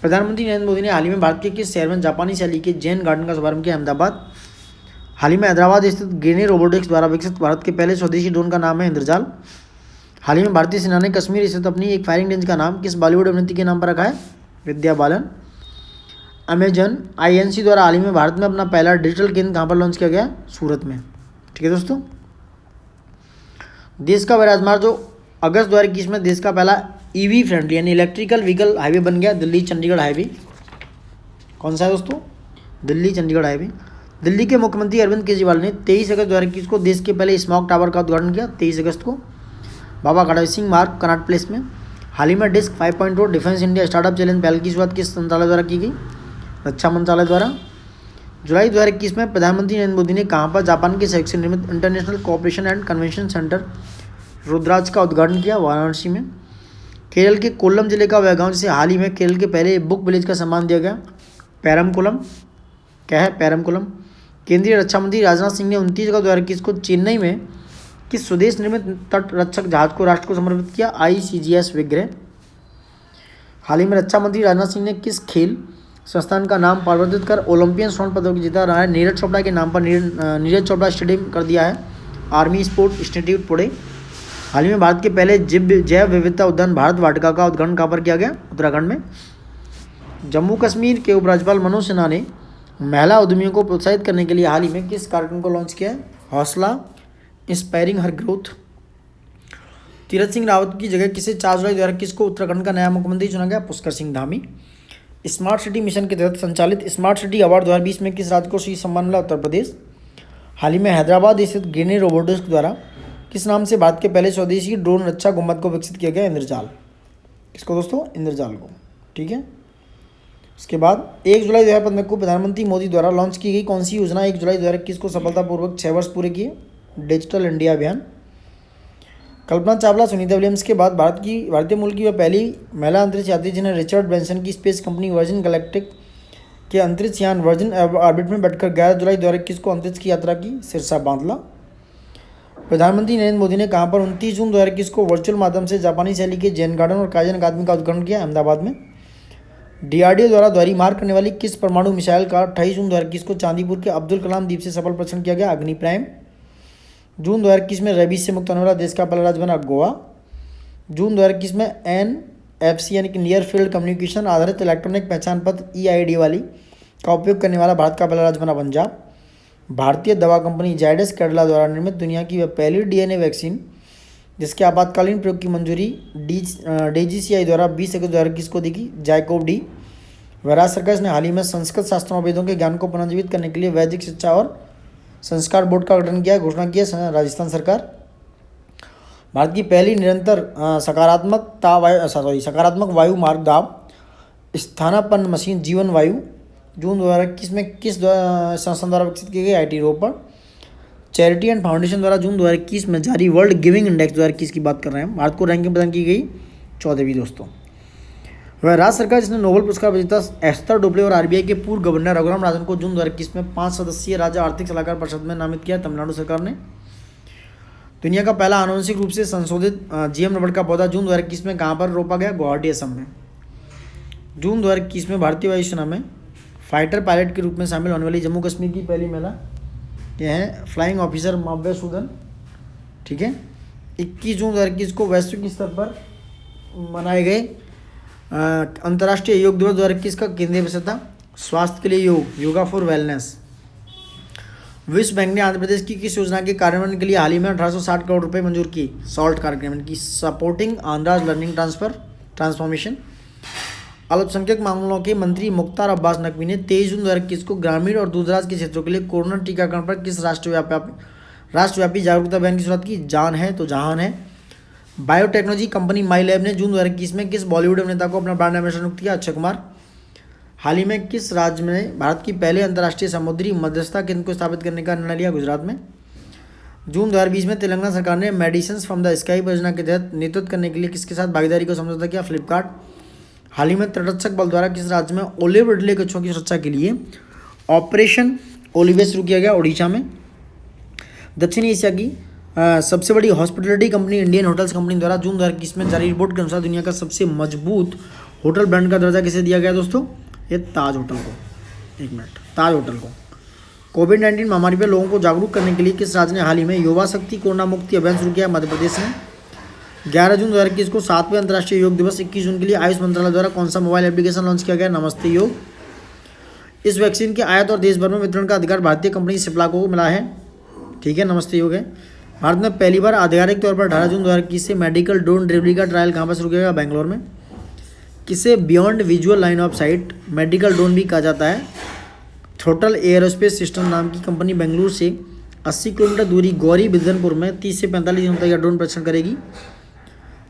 प्रधानमंत्री नरेंद्र मोदी ने हाल ही में भारत के किस शहर में जापानी शैली के जैन गार्डन का शुभारंभ किया? अहमदाबाद। हाल ही में हैदराबाद स्थित ग्रेनी रोबोटिक्स द्वारा विकसित भारत के पहले स्वदेशी ड्रोन का नाम है इंद्रजाल। हाल ही में भारतीय सेना ने कश्मीर स्थित अपनी एक फायरिंग रेंज का नाम किस बॉलीवुड अभिनेत्री के नाम पर रखा है? विद्या बालन। अमेजन आईएनसी द्वारा हाल ही में भारत में अपना पहला डिजिटल केंद्र कहाँ पर लॉन्च किया गया? सूरत में। ठीक है दोस्तों, देश का वह राजमार्ग जो अगस्त 2021 में देश का पहला ईवी फ्रेंडली यानी इलेक्ट्रिकल व्हीकल हाईवे बन गया, दिल्ली चंडीगढ़ हाईवे। कौन सा है दोस्तों? दिल्ली चंडीगढ़ हाईवे। दिल्ली के मुख्यमंत्री अरविंद केजरीवाल ने 23 अगस्त 2021 को देश के पहले स्मॉग टावर का उद्घाटन किया, 23 अगस्त को बाबा गणेश सिंह मार्ग, कनाट प्लेस में। हाल ही में disc 5.0 defence India startup challenge पहल की शुरुआत किस मंत्रालय द्वारा की गई? रक्षा मंत्रालय द्वारा। जुलाई 2021 में प्रधानमंत्री नरेंद्र मोदी ने कहाँ पर जापान के सहयोग से निर्मित international cooperation and convention centre Rudras का उद्घाटन किया? वाराणसी में। केरल के कोल्लम जिले का वह गाँव जिसे हाल ही में केरल के पहले बुक विलेज का सम्मान दिया गया? पेरमकुलम। क्या है? पेरमकुलम। केंद्रीय रक्षा मंत्री राजनाथ सिंह ने 29 अगस्त 2021 को चेन्नई में किस स्वदेश निर्मित तट रक्षक जहाज को राष्ट्र को समर्पित किया? ICGS विग्रह। हाल ही में रक्षा मंत्री राजनाथ सिंह ने किस खेल संस्थान का नाम परिवर्तित कर ओलंपियन स्वर्ण पदक जीता रहा है? नीरज चोपड़ा के नाम पर नीरज चोपड़ा स्टेडियम कर दिया है आर्मी स्पोर्ट इंस्टीट्यूट पुणे। हाल ही में भारत के पहले जैव विविधता उद्यान भारत वाटिका का उद्घाटन कहाँ पर किया गया? उत्तराखंड में। जम्मू कश्मीर के उपराज्यपाल मनोज सिन्हा ने महिला उद्यमियों को प्रोत्साहित करने के लिए हाल ही में किस कार्यक्रम को लॉन्च किया है? हौसला, इंस्पायरिंग हर ग्रोथ। तीरथ सिंह रावत की जगह किसे 4 जुलाई 2021 को उत्तराखंड का नया मुख्यमंत्री चुना गया? Pushkar Singh Dhami. Smart city mission के तहत संचालित स्मार्ट सिटी अवार्ड 2020 में किस राज्य को शीर्ष सम्मान मिला? उत्तर प्रदेश। हाल ही में हैदराबाद स्थित ग्रेनी रोबोटिक्स द्वारा किस नाम से भारत के पहले स्वदेशी ड्रोन रक्षा गुंबद को विकसित किया गया? इंद्रजाल। किसको दोस्तों? इंद्रजाल को। ठीक है, उसके बाद 1 जुलाई 2015 को प्रधानमंत्री मोदी द्वारा लॉन्च की गई कौन सी योजना 1 जुलाई 2021 को सफलतापूर्वक 6 वर्ष पूरे किए? डिजिटल इंडिया अभियान। कल्पना चावला, सुनीता विलियम्स के बाद भारतीय मूल की वह पहली महिला अंतरिक्ष यात्री जिन्हें रिचर्ड ब्रैंसन की स्पेस कंपनी वर्जिन गैलेक्टिक के अंतरिक्ष यान वर्जिन ऑर्बिट में बैठकर 11 जुलाई 2021 को अंतरिक्ष की यात्रा की? सिरसा बांदला। प्रधानमंत्री नरेंद्र मोदी ने कहाँ पर 29 जून 2021 को वर्चुअल माध्यम से जापानी शैली के जैन गार्डन और काइजन अकादमी का उद्घाटन किया? अहमदाबाद में। डीआरडीओ द्वारा द्वारी मार करने वाली किस परमाणु मिसाइल का 28 जून 2021 को चांदीपुर के अब्दुल कलाम द्वीप से सफल परीक्षण किया गया? अग्नि प्राइम। जून 2021 में रेबीज से मुक्त होने वाला देश का पहला राज्य बना गोवा। जून 2021 में NFC यानी कि नियर फील्ड कम्युनिकेशन आधारित इलेक्ट्रॉनिक पहचान पत्र EID वाली का उपयोग करने वाला भारत का पहला राज्य बना पंजाब। भारतीय दवा कंपनी जायडस कैडिला द्वारा निर्मित दुनिया की वह पहली DNA वैक्सीन जिसके आपातकालीन प्रयोग की मंजूरी DGCI द्वारा 20 अगस्त 2021 को दी गई, जाइकोव-डी। राज्य सरकार ने हाल ही में संस्कृत शास्त्रों और वेदों के ज्ञान को पुनर्जीवित करने के लिए वैदिक शिक्षा और संस्कार बोर्ड का गठन किया, घोषणा की है राजस्थान सरकार। भारत की पहली निरंतर सकारात्मक वायु मार्ग दाब स्थानापन्न मशीन जीवन वायु जून 2021 में किस संस्थान द्वारा विकसित की गई? IT Ropar. Charity and foundation द्वारा जून 2021 में जारी वर्ल्ड गिविंग इंडेक्स 2021 की बात कर रहे हैं, भारत को रैंकिंग प्रदान की गई 14वीं दोस्तों। वह राज्य सरकार जिसने नोबेल पुरस्कार विजेता एस्थर डुप्ले और RBI के पूर्व गवर्नर रघुराम राजन को जून 2021 में 5 सदस्यीय राज्य आर्थिक सलाहकार परिषद में नामित किया? तमिलनाडु सरकार ने। दुनिया का पहला आनुवंशिक रूप से संशोधित GM रबड़ का पौधा जून 2021 में कहाँ पर रोपा गया? गुवाहाटी असम में। जून 2021 में भारतीय वायुसेना में फाइटर पायलट के रूप में शामिल होने वाली जम्मू कश्मीर की पहली महिला ये हैं फ्लाइंग ऑफिसर माव्या सूदन। ठीक है। 21 जून 2021 को वैश्विक स्तर पर मनाए गए अंतर्राष्ट्रीय योग दिवस 2021 का केंद्रीय विषय था स्वास्थ्य के लिए योग, योगा फॉर वेलनेस। विश्व बैंक ने आंध्र प्रदेश की किस योजना के कार्यान्वयन के लिए हाल ही में 1860 करोड़ रुपए मंजूर किए? सॉल्ट कार्यक्रम की सपोर्टिंग आंध्राज लर्निंग ट्रांसफॉर्मेशन। अल्पसंख्यक मामलों के मंत्री मुख्तार अब्बास नकवी ने 23 जून 2021 को ग्रामीण और दूरदराज के क्षेत्रों के लिए कोरोना टीकाकरण पर किस राष्ट्रव्यापी जागरूकता अभियान की शुरुआत की? जान है तो जहान है। बायोटेक्नोलॉजी कंपनी माई लैब ने जून 2021 में किस बॉलीवुड अभिनेता को अपना ब्रांड एम्बेसडर नियुक्त किया? अक्षय कुमार। हाल ही में किस राज्य में भारत की पहले अंतर्राष्ट्रीय समुद्री मध्यस्थता केंद्र को स्थापित करने का निर्णय लिया? गुजरात में। जून 2020 में तेलंगाना सरकार ने मेडिसिन फ्रॉम द स्काई परियोजना के तहत नेतृत्व करने के लिए किसके साथ भागीदारी को समझौता किया? फ्लिपकार्ट। हाल ही में तटरक्षक बल द्वारा किस राज्य में ओलिव रिडले कछुओं की सुरक्षा के लिए ऑपरेशन ओलिवे शुरू किया गया? ओडिशा में। दक्षिण एशिया की सबसे बड़ी hospitality company Indian hotels company द्वारा जून 2021 में जारी रिपोर्ट के अनुसार दुनिया का सबसे मजबूत होटल ब्रांड का दर्जा किसे दिया गया दोस्तों? ये ताज होटल को। एक मिनट, ताज होटल को। कोविड-19 महामारी पर लोगों को जागरूक करने के लिए किस राज्य ने हाल ही में युवा शक्ति कोरोना मुक्ति अभियान शुरू किया? मध्य प्रदेश ने। 11 जून 2021 को 7वें अंतर्राष्ट्रीय योग दिवस 21 जून के लिए आयुष मंत्रालय द्वारा कौन सा मोबाइल एप्लीकेशन लॉन्च किया गया? नमस्ते योग। इस वैक्सीन के आयात और देश भर में वितरण का अधिकार भारतीय कंपनी सिप्ला को मिला है। ठीक है, नमस्ते योग है। भारत में पहली बार आधिकारिक तौर पर 18 जून 2021 से मेडिकल ड्रोन डिलीवरी का ट्रायल कहाँ पर शुरू किया गया? बेंगलोर में। किसे beyond visual line of site medical drone भी कहा जाता है? थ्रोटल एयरोस्पेस सिस्टम नाम की कंपनी बेंगलुरु से 80 किलोमीटर दूरी गौरी बिदनपुर में 30 से 45 दिनों तक यह ड्रोन परीक्षण करेगी।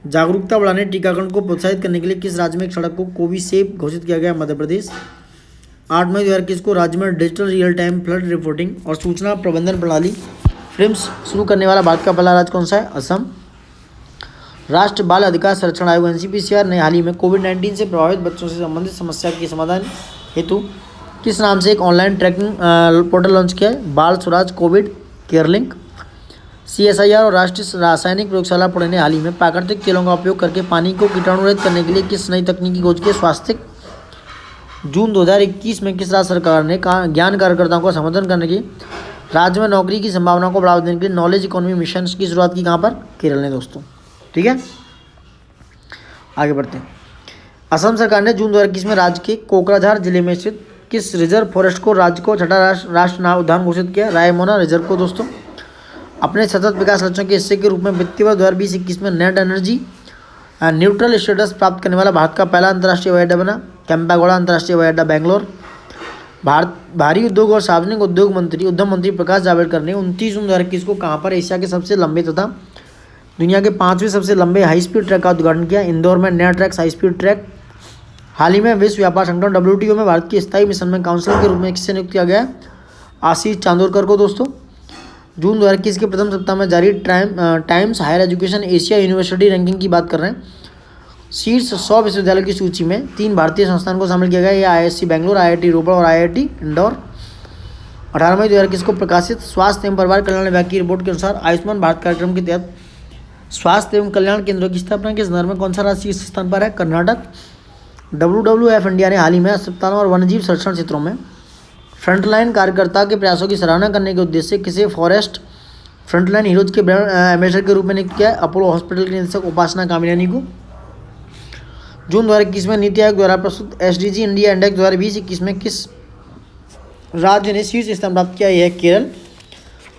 जागरूकता बढ़ाने टीकाकरण को प्रोत्साहित करने के लिए किस राज्य में एक सड़क को कोविसेप घोषित किया गया? मध्य प्रदेश। 8 मई 2021 को राज्य में digital real time flood reporting और सूचना प्रबंधन प्रणाली फ्रिम्स शुरू करने वाला भारत का पहला राज्य कौन सा है? असम। राष्ट्रीय बाल अधिकार संरक्षण आयोग NCPCR ने हाल ही में कोविड-19 से प्रभावित बच्चों से संबंधित समस्या के समाधान हेतु किस नाम से एक ऑनलाइन ट्रैकिंग पोर्टल लॉन्च किया है? बाल Swaraj Covid care link. CSIR और राष्ट्रीय रासायनिक प्रयोगशाला पुणे ने हाल ही में प्राकृतिक तेलों का उपयोग करके पानी को कीटाणुरहित करने के लिए किस नई तकनीक की खोज की? स्वास्थ्य। जून 2021 में किस राज्य सरकार ने ज्ञान कार्यकर्ताओं को संबोधन करने की राज्य में नौकरी की संभावनाओं को बढ़ावा देने के लिए नॉलेज इकोनॉमी मिशन की शुरुआत की? कहाँ पर? केरल ने दोस्तों। ठीक है, आगे बढ़ते हैं। असम सरकार ने जून 2021 में राज्य के कोकराझार जिले में स्थित किस रिजर्व फॉरेस्ट को राज्य को छठा राष्ट्रीय उद्यान घोषित किया? रायमोना रिजर्व को दोस्तों। अपने सतत विकास लक्ष्यों के हिस्से के रूप में वित्तीय वर्ष 2020-21 में नेट एनर्जी न्यूट्रल स्टेटस प्राप्त करने वाला भारत का पहला अंतर्राष्ट्रीय हवाई अड्डा बना केम्पेगौड़ा अंतर्राष्ट्रीय हवाई अड्डा बेंगलोर। भारी उद्योग और सार्वजनिक उद्यम मंत्री प्रकाश जावड़ेकर ने 29 जून 2021 को कहाँ पर एशिया के सबसे लंबे तथा दुनिया के 5वें सबसे लंबे हाई स्पीड ट्रैक का उद्घाटन किया? इंदौर में नया ट्रैक्स हाई स्पीड ट्रैक। हाल ही में विश्व व्यापार संगठन WTO में भारत के स्थायी मिशन में काउंसिलर के रूप में किससे नियुक्त किया गया? आशीष चांदोरकर को दोस्तों। जून 2021 के प्रथम सप्ताह में जारी Times Higher Education Asia university ranking की बात कर रहे हैं। शीर्ष 100 विश्वविद्यालयों की सूची में 3 भारतीय संस्थान को शामिल किया गया। यह IISc बेंगलोर, IIT रोपड़ और IIT इंदौर। 18 मई 2021 को प्रकाशित स्वास्थ्य एवं परिवार कल्याण विभाग की रिपोर्ट के अनुसार आयुष्मान भारत कार्यक्रम के तहत स्वास्थ्य एवं कल्याण केंद्रों की स्थापना के संदर्भ में कौन सा राज्य शीर्ष स्थान पर है? कर्नाटक। WWF इंडिया ने हाल ही में अस्पतालों और वन्यजीव संरक्षण क्षेत्रों में फ्रंटलाइन कार्यकर्ता के प्रयासों की सराहना करने के उद्देश्य से किसे फॉरेस्ट फ्रंटलाइन हीरोज के ब्रांड एम्बेसडर के रूप में नियुक्त किया है? अपोलो हॉस्पिटल की निदेशक उपासना कामियानी को। जून 2021 में नीति आयोग द्वारा प्रस्तुत SDG इंडिया इंडेक्स 2020-21 में किस राज्य ने शीर्ष स्थान प्राप्त किया? यह है केरल।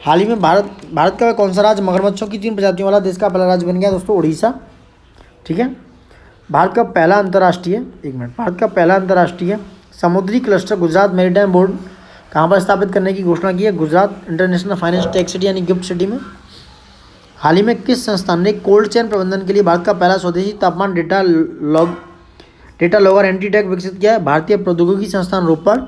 हाल ही में भारत का कौन सा राज्य मगरमच्छों की 3 प्रजातियों वाला देश का पहला राज्य बन गया? दोस्तों उड़ीसा। ठीक है। भारत का पहला अंतर्राष्ट्रीय समुद्री क्लस्टर गुजरात मैरीटाइम बोर्ड कहाँ पर स्थापित करने की घोषणा की है? Gujarat international finance tech city यानी गिफ्ट सिटी में। हाल ही में किस संस्थान ने कोल्ड चेन प्रबंधन के लिए भारत का पहला स्वदेशी तापमान डेटा लॉगर एंटीटेक विकसित किया है? भारतीय प्रौद्योगिकी संस्थान रोपड़।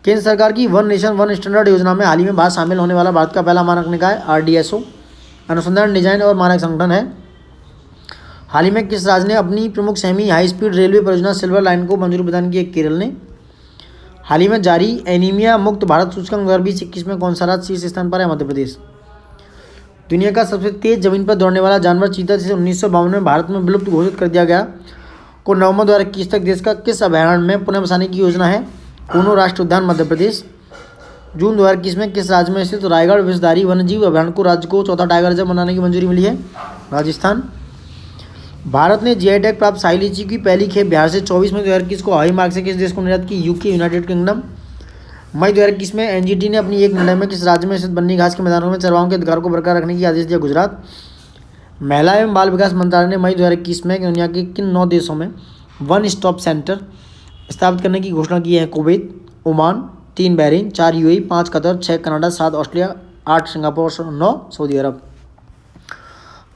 केंद्र सरकार की वन नेशन वन स्टैंडर्ड योजना में हाल ही में शामिल होने वाला भारत का पहला मानक निकाय RDSO अनुसंधान डिजाइन और मानक संगठन है। हाल ही में किस राज्य ने अपनी प्रमुख सेमी हाई स्पीड रेलवे परियोजना सिल्वर लाइन को मंजूरी प्रदान की है? केरल ने। हाल ही में जारी एनीमिया मुक्त भारत सूचकांक 2020-21 में कौन सा राज्य शीर्ष स्थान पर है? मध्य प्रदेश। दुनिया का सबसे तेज जमीन पर दौड़ने वाला जानवर चीता, जिसे 1952 में भारत में विलुप्त घोषित कर दिया गया, को नवंबर 2021 तक देश का किस अभयारण्य में पुनः बसाने की योजना है? कूनो राष्ट्रीय उद्यान, मध्य प्रदेश। जून 2021 में किस राज्य में स्थित रायगढ़ विषधारी वन्यजीव अभयारण्य को राज्य को चौथा टाइगर रिजर्व बनाने की मंजूरी मिली है? राजस्थान। भारत ने GI टैग प्राप्त शाही लीची की पहली खेप बिहार से 24 मई 2021 को हवाई मार्ग से किस देश को निर्यात की? UK United kingdom. मई 2021 में NGT ने अपनी एक निर्णय में किस राज्य में स्थित बन्नी घास के मैदानों में चरवाहों के अधिकार को बरकरार रखने की आदेश दिया? गुजरात। महिला एवं बाल विकास मंत्रालय ने मई 2021 में दुनिया के किन 9 देशों में वन स्टॉप सेंटर स्थापित करने की घोषणा की है? Kuwait, Oman, 3 Bahrain, 4 UAE, 5 Qatar, 6 Canada, 7 Australia, 8 Singapore, 9 Saudi Arab.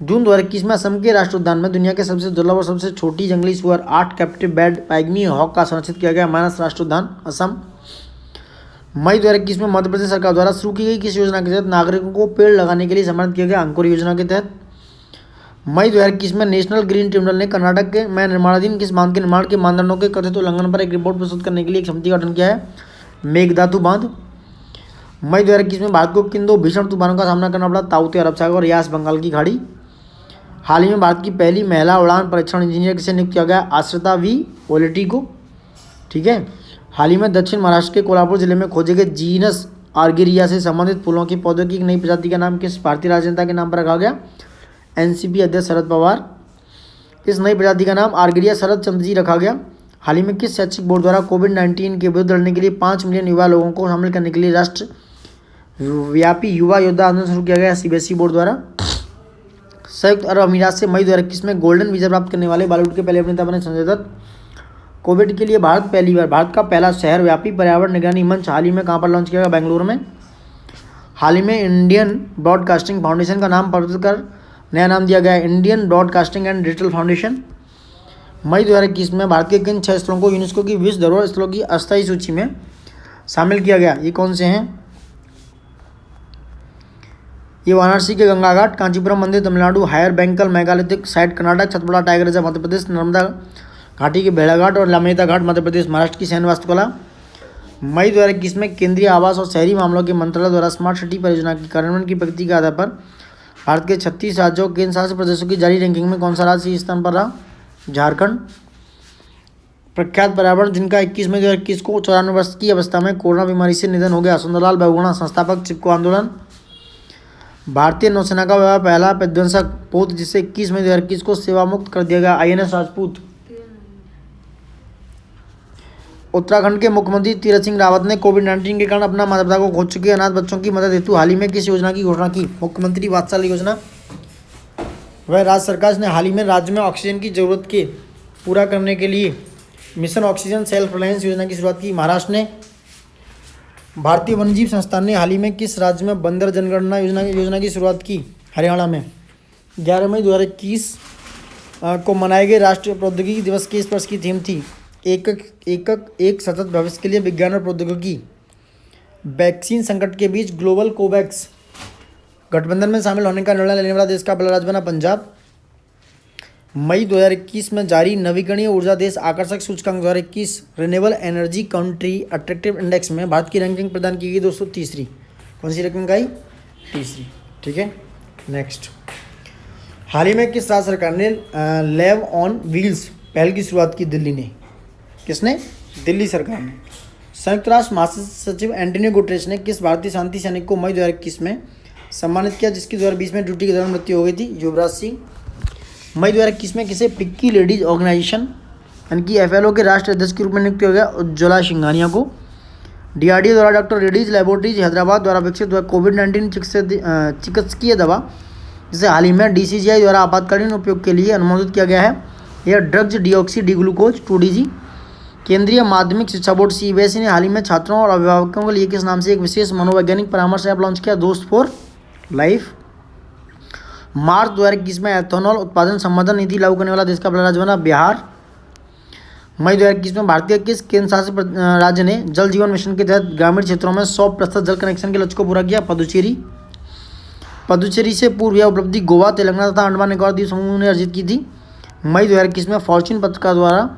जून 2021 में असम के राष्ट्रीय उद्यान में दुनिया के सबसे दुर्लभ और सबसे छोटी जंगली सुअर 8 कैप्टिव बैड पैग्मी हॉक का संरक्षित किया गया मानस राष्ट्रीय उद्यान, असम। मई 2021 में मध्य प्रदेश सरकार द्वारा शुरू की गई किस योजना के तहत नागरिकों को पेड़ लगाने के लिए सम्मानित किया गया? अंकुर योजना के तहत। मई 2021 में नेशनल ग्रीन ट्रिब्यूनल ने कर्नाटक के में निर्माणाधीन किस बांध के निर्माण के मानदंडों के कथित उल्लंघन पर एक रिपोर्ट प्रस्तुत करने के लिए एक समिति का गठन किया है? मेघदातु बांध। मई 2021 में भारत को किन 2 भीषण तूफानों का सामना करना पड़ा? ताउते अरब सागर और यास बंगाल की खाड़ी। हाल ही में भारत की पहली महिला उड़ान परीक्षण इंजीनियर किसे नियुक्त किया गया? आश्रिता V ओलेटी को। ठीक है। हाल ही में दक्षिण महाराष्ट्र के कोल्हापुर जिले में खोजे गए जीनस आर्गेरिया से संबंधित फूलों के पौधों की एक नई प्रजाति का नाम किस भारतीय राजनेता के नाम पर रखा गया? NCP अध्यक्ष शरद पवार। इस नई प्रजाति का नाम आर्गेरिया शरद चंद्र जी रखा गया। हाल ही में किस शैक्षिक बोर्ड द्वारा कोविड-19 के विरुद्ध लड़ने के लिए 5 मिलियन युवा लोगों को शामिल करने के लिए राष्ट्रव्यापी युवा योद्धा आंदोलन शुरू किया गया? CBSE बोर्ड द्वारा। संयुक्त अरब अमीरात से मई 2021 में गोल्डन वीजा प्राप्त करने वाले बॉलीवुड के पहले अभिनेता बने संजय दत्त। कोविड के लिए भारत का पहला शहर व्यापी पर्यावरण निगरानी मंच हाल ही में कहाँ पर लॉन्च किया गया? बेंगलुरु में। हाल ही में इंडियन ब्रॉडकास्टिंग फाउंडेशन का नाम परिवर्तित कर नया नाम दिया गया है Indian broadcasting and digital foundation. मई 2021 में भारत के किन 6 स्थलों को यूनेस्को की विश्व धरोहर स्थलों की अस्थायी सूची में शामिल किया गया? ये कौन से हैं? ये वाराणसी के गंगा घाट, कांचीपुरम मंदिर तमिलनाडु, हायर बैंकल मेगालिथिक साइट कर्नाटक, छतबड़ा टाइगर रिजर्व मध्य प्रदेश, नर्मदा घाटी के भेड़ाघाट और लामेता घाट मध्य प्रदेश, महाराष्ट्र की सैन्य वास्तुकला। मई 2021 में केंद्रीय आवास और शहरी मामलों के मंत्रालय द्वारा स्मार्ट सिटी परियोजना की कार्यान्वयन की प्रगति के आधार पर भारत के 36 राज्यों और केंद्र शासित प्रदेशों की जारी रैंकिंग में कौन सा राज्य इस स्थान पर रहा? झारखंड। प्रख्यात पर्यावरण जिनका 21 मई 2021 को 94 वर्ष की अवस्था में कोरोना बीमारी से निधन हो गया, सुंदरलाल बहुगुणा, संस्थापक चिपको आंदोलन। भारतीय नौसेना का वह पहला विध्वंसक पोत जिसे 21 मई 2021 को सेवा मुक्त कर दिया गया, INS राजपूत। उत्तराखंड के मुख्यमंत्री तीरथ सिंह रावत ने कोविड-19 के कारण अपना माता पिता को खो चुके अनाथ बच्चों की मदद हेतु हाल ही में किस योजना की घोषणा की? मुख्यमंत्री वात्सल्य योजना। वह राज्य सरकार ने हाल ही में राज्य में ऑक्सीजन की जरूरत के पूरा करने के लिए मिशन ऑक्सीजन सेल्फ रिलायंस योजना की शुरुआत की। महाराष्ट्र ने। भारतीय वन्यजीव संस्थान ने हाल ही में किस राज्य में बंदर जनगणना योजना की शुरुआत की? हरियाणा में। 11 मई 2021 को मनाए गए राष्ट्रीय प्रौद्योगिकी दिवस के इस वर्ष की थीम थी एक सतत भविष्य के लिए विज्ञान और प्रौद्योगिकी। वैक्सीन संकट के बीच ग्लोबल कोवैक्स गठबंधन में शामिल होने का निर्णय लेने वाला देश का पहला राज्य बना पंजाब। मई 2021 में जारी नवीकरणीय ऊर्जा देश आकर्षक सूचकांक 2021 renewable energy country attractive index में भारत की रैंकिंग प्रदान की गई दोस्तों तीसरी। कौन सी रैंकिंग आई? तीसरी। ठीक है, नेक्स्ट। हाल ही में किस राज्य सरकार ने लेव ऑन व्हील्स पहल की शुरुआत की? दिल्ली ने। किसने? दिल्ली सरकार ने। संयुक्त राष्ट्र महासचिव एंटोनियो गुटेरेस ने किस भारतीय शांति सैनिक को मई 2021 में सम्मानित किया जिसकी 2020 में ड्यूटी के दौरान मृत्यु हो गई थी? युवराज सिंह। मई 2021 में किसे पिक्की लेडीज ऑर्गेनाइजेशन यानी कि FLO के राष्ट्रीय अध्यक्ष के रूप में नियुक्त किया गया? उज्ज्वला सिंघानिया को। DRDO द्वारा डॉक्टर रेड्डीज लेबोरेटरीज हैदराबाद द्वारा विकसित हुआ कोविड-19 चिकित्सकीय दवा जिसे हाल ही में DCGI द्वारा आपातकालीन उपयोग के लिए अनुमोदित किया गया है, यह drugs deoxy D glucose 2DG। केंद्रीय माध्यमिक शिक्षा बोर्ड CBSE ने हाल ही में छात्रों और अभिभावकों के लिए किस नाम से एक विशेष मनोवैज्ञानिक परामर्श ऐप लॉन्च किया? दोस्त फॉर लाइफ। मार्च 2021 में एथेनॉल उत्पादन संवर्धन नीति लागू करने वाला देश का पहला राज्य बना बिहार। मई 2021 में भारतीय किस केंद्र शासित राज्य ने जल जीवन मिशन के तहत ग्रामीण क्षेत्रों में 100% जल कनेक्शन के लक्ष्य को पूरा किया? पुडुचेरी। पुडुचेरी से पूर्व यह उपलब्धि गोवा, तेलंगाना तथा अंडमान निकोबार द्वीप समूह ने अर्जित की थी। मई 2021 में फॉर्च्यून पत्रिका द्वारा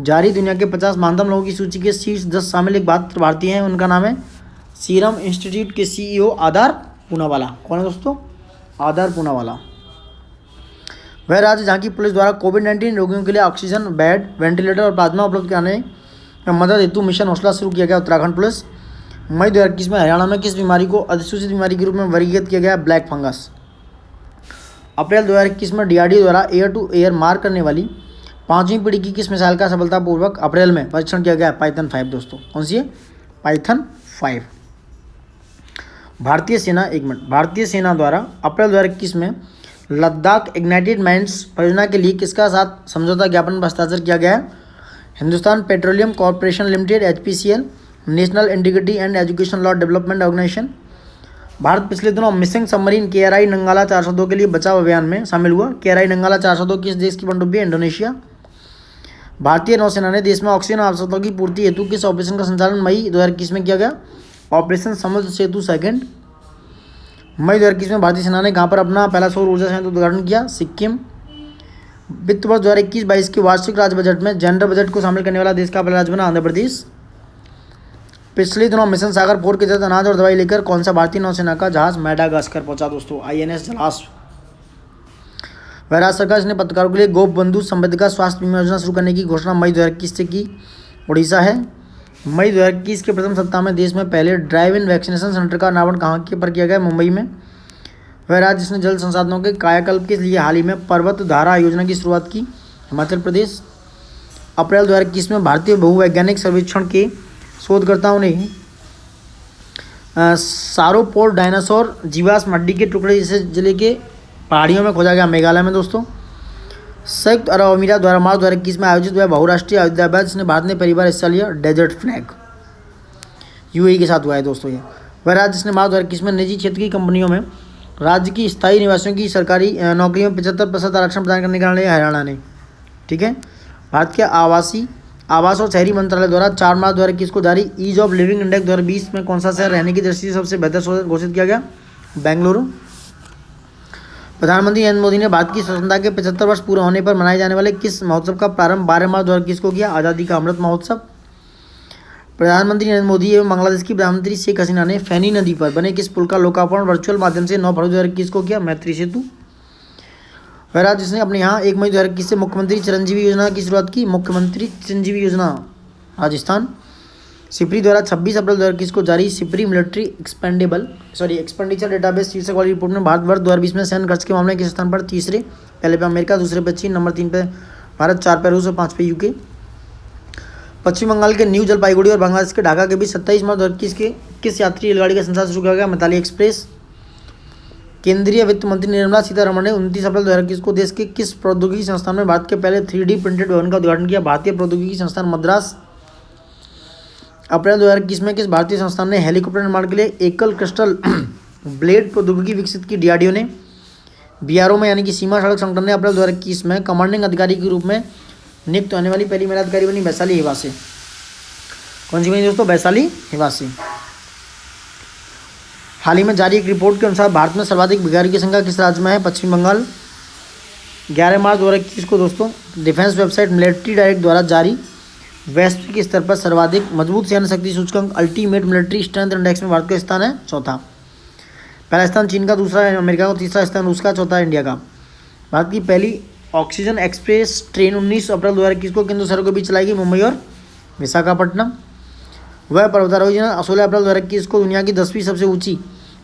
जारी दुनिया के 50 महानतम लोगों की सूची के शीर्ष 10 शामिल एक भारतीय हैं, उनका नाम है सीरम इंस्टीट्यूट के CEO आधार पूनावाला। कौन है दोस्तों? आधार पूनावाला। वह राज्य जहाँ की पुलिस द्वारा कोविड-19 रोगियों के लिए ऑक्सीजन बेड, वेंटिलेटर और प्लाज्मा उपलब्ध कराने में मदद हेतु मिशन हौसला शुरू किया गया? उत्तराखंड पुलिस। मई 2021 में हरियाणा में किस बीमारी को अधिसूचित बीमारी के रूप में वर्गीकृत किया गया? Black fungus. अप्रैल 2021 में DRDO द्वारा एयर टू एयर मार करने वाली 5वीं पीढ़ी की किस मिसाइल का सफलतापूर्वक अप्रैल में परीक्षण किया गया? पाइथन 5 दोस्तों। कौन सी है? पाइथन 5। भारतीय सेना, एक मिनट, भारतीय सेना द्वारा अप्रैल 2021 में लद्दाख इग्नाइटेड माइंड्स परियोजना के लिए किसका साथ समझौता ज्ञापन पर हस्ताक्षर किया गया है? Hindustan petroleum corporation limited HPCL, national integrity and education law development organisation. Bharat पिछले दिनों मिसिंग सबमरीन KRI नंगाला 402 के लिए बचाव अभियान में शामिल हुआ। KRI नंगाला 402 किस देश की पनडुब्बी है? इंडोनेशिया। भारतीय नौसेना ने देश में ऑक्सीजन आवश्यकताओं की पूर्ति हेतु किस ऑपरेशन का संचालन मई 2021 में किया गया? ऑपरेशन समुद्र सेतु 2। मई 2021 में भारतीय सेना ने कहाँ पर अपना पहला सौर ऊर्जा संयंत्र उद्घाटन किया? सिक्किम। वित्त वर्ष 2021-22 के वार्षिक राज्य बजट में जेंडर बजट को शामिल करने वाला देश का पहला राज्य बना? आंध्र प्रदेश। पिछले दिनों मिशन सागर 4 के तहत अनाज और दवाई लेकर कौन सा भारतीय नौसेना का जहाज मेडागास्कर पहुंचा दोस्तों? INS जलाश्व। वह राज्य सरकार जिसने पत्रकारों के लिए गोप बंधु संवेदिका स्वास्थ्य बीमा योजना शुरू करने की घोषणा मई 2021 से की? उड़ीसा है। मई 2021 के प्रथम सप्ताह में देश में पहले ड्राइव इन वैक्सीनेशन सेंटर का अनावरण कहाँ के पर किया गया? मुंबई में। वह राज्य जिसने जल संसाधनों के कायाकल्प के लिए हाल ही में पर्वत धारा योजना की शुरुआत की? हिमाचल प्रदेश। अप्रैल 2021 में भारतीय भूवैज्ञानिक सर्वेक्षण के शोधकर्ताओं ने सारोपोड डायनासोर जीवाश्म हड्डी के टुकड़े जिसे जिले के पहाड़ियों में खोजा गया? मेघालय में दोस्तों। संयुक्त अरब अमीरात द्वारा मार्च 2021 में आयोजित हुआ बहुराष्ट्रीय अयोध्या बैच जिसने भारत ने पहली बार हिस्सा लिया? Desert flag. UAE के साथ हुआ है दोस्तों ये। वह राज्य जिसने मार्च 2021 में निजी क्षेत्र की कंपनियों में राज्य की स्थायी निवासियों की सरकारी नौकरियों में 75% आरक्षण प्रदान करने का निर्णय हरियाणा ने। ठीक है। भारत के आवास और शहरी मंत्रालय द्वारा 4 मार्च 2021 को जारी ईज ऑफ लिविंग इंडेक्स 2020 में कौन सा शहर रहने की दृष्टि से सबसे बेहतर शहर घोषित किया गया? बेंगलुरु। प्रधानमंत्री नरेंद्र मोदी ने भारत की स्वतंत्रता के 75 वर्ष पूरे होने पर मनाए जाने वाले किस महोत्सव का प्रारंभ 12 मार्च 2021 को किया? आज़ादी का अमृत महोत्सव। प्रधानमंत्री नरेंद्र मोदी एवं बांग्लादेश की प्रधानमंत्री शेख हसीना ने फैनी नदी पर बने किस पुल का लोकार्पण वर्चुअल माध्यम से 9 फरवरी 2021 को किया? मैत्री सेतु। वह राज्य जिसने अपने यहाँ 1 मई 2021 से मुख्यमंत्री चिरंजीवी योजना की शुरुआत की? मुख्यमंत्री चिरंजीवी योजना, राजस्थान। सिप्री द्वारा 26 अप्रैल 2021 को जारी सिप्री मिलिट्री एक्सपेंडिचर डेटाबेस शीर्षक वाली रिपोर्ट में भारत वर्ष 2020 में सैन्य खर्च के मामले के स्थान पर तीसरे, पहले पे अमेरिका, दूसरे पे चीन, नंबर 3 पे भारत, 4 पे रूस और 5 पे UK। पश्चिम बंगाल के न्यू जलपाईगुड़ी और बांग्लादेश के ढाका के बीच 27 मार्च 2021 के किस यात्री रेलगाड़ी का संचालन शुरू किया गया? मिताली एक्सप्रेस। केंद्रीय वित्त मंत्री निर्मला सीतारमण ने 29 अप्रैल 2021 को देश के किस प्रौद्योगिकी संस्थान में भारत के पहले 3D प्रिंटेड भवन का उद्घाटन किया? भारतीय प्रौद्योगिकी संस्थान मद्रास। अप्रैल 2021 में किस भारतीय संस्थान ने हेलीकॉप्टर निर्माण के लिए एकल क्रिस्टल ब्लेड प्रौद्योगिकी विकसित की? DRDO ने। BRO में यानी कि सीमा सड़क संगठन ने अप्रैल 2021 में कमांडिंग अधिकारी के रूप में नियुक्त होने वाली पहली महिला अधिकारी बनी? वैशाली हिवासे। कौन सी बनी दोस्तों? वैशाली हिवासे। हाल ही में जारी एक रिपोर्ट के अनुसार भारत में सर्वाधिक भिखारी की संख्या किस राज्य में है? पश्चिम बंगाल। 11 मार्च 2021 को दोस्तों डिफेंस वेबसाइट मिलिट्री डायरेक्ट द्वारा जारी वैश्विक स्तर पर सर्वाधिक मजबूत सेना शक्ति सूचकांक अल्टीमेट मिलिट्री स्ट्रेंथ इंडेक्स में भारत का स्थान है चौथा। पहला स्थान चीन का, दूसरा है अमेरिका का, तीसरा स्थान रूस का, चौथा इंडिया का। भारत की पहली ऑक्सीजन एक्सप्रेस ट्रेन 19 अप्रैल 2021 को किन दो शहरों के बीच चलाई गई? मुंबई और विशाखापट्टनम। वह पर्वतारोही 16 अप्रैल 2021 को दुनिया की 10वीं सबसे ऊंची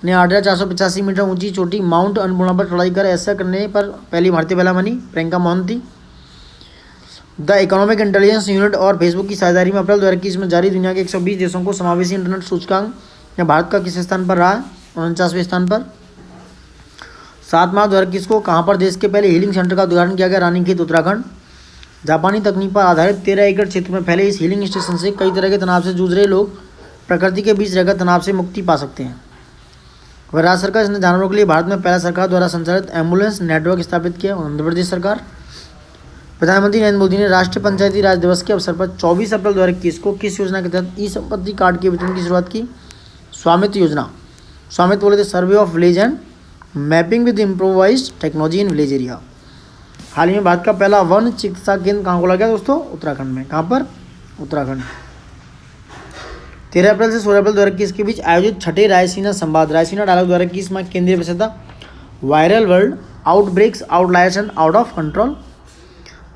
ने 8,485 मीटर ऊंची चोटी माउंट अन्नपूर्णा पर चढ़ाई कर ऐसा करने पर पहली भारतीय महिला बनी प्रियंका मोहन थी। द इकोनॉमिक इंटेलिजेंस यूनिट और फेसबुक की साझेदारी में अप्रैल 2021 में जारी दुनिया के 120 देशों को समावेशी इंटरनेट सूचकांक में भारत का किस स्थान पर रहा? 49वें स्थान पर। 7 मार्च 2021 को कहाँ पर देश के पहले हीलिंग सेंटर का उद्घाटन किया गया? रानीखेत, उत्तराखंड। जापानी तकनीक पर आधारित 13 एकड़ क्षेत्र में फैले इस हीलिंग स्टेशन से कई तरह के तनाव से जूझ रहे लोग प्रकृति के बीच रहकर तनाव से मुक्ति पा सकते हैं। वह राज्य सरकार इसने जानवरों के लिए भारत में पहला सरकार द्वारा संचालित एम्बुलेंस नेटवर्क स्थापित किया। आंध्र प्रदेश सरकार। प्रधानमंत्री नरेंद्र मोदी ने राष्ट्रीय पंचायती राज दिवस के अवसर पर 24 अप्रैल 2021 को किस योजना के तहत ई संपत्ति कार्ड के वितरण की शुरुआत की? स्वामित्व योजना। स्वामित्व बोले थे survey of village and mapping with improvised technology in village area. हाल ही में भारत का पहला वन चिकित्सा केंद्र कहाँ खोला गया दोस्तों? उत्तराखंड में। कहाँ पर? उत्तराखंड। 13 अप्रैल से 16 अप्रैल 2021 के बीच आयोजित छठे रायसीना संवाद रायसीना डायलॉग 2021 में केंद्रीय विषय था viral world outbreaks outliers and out of control.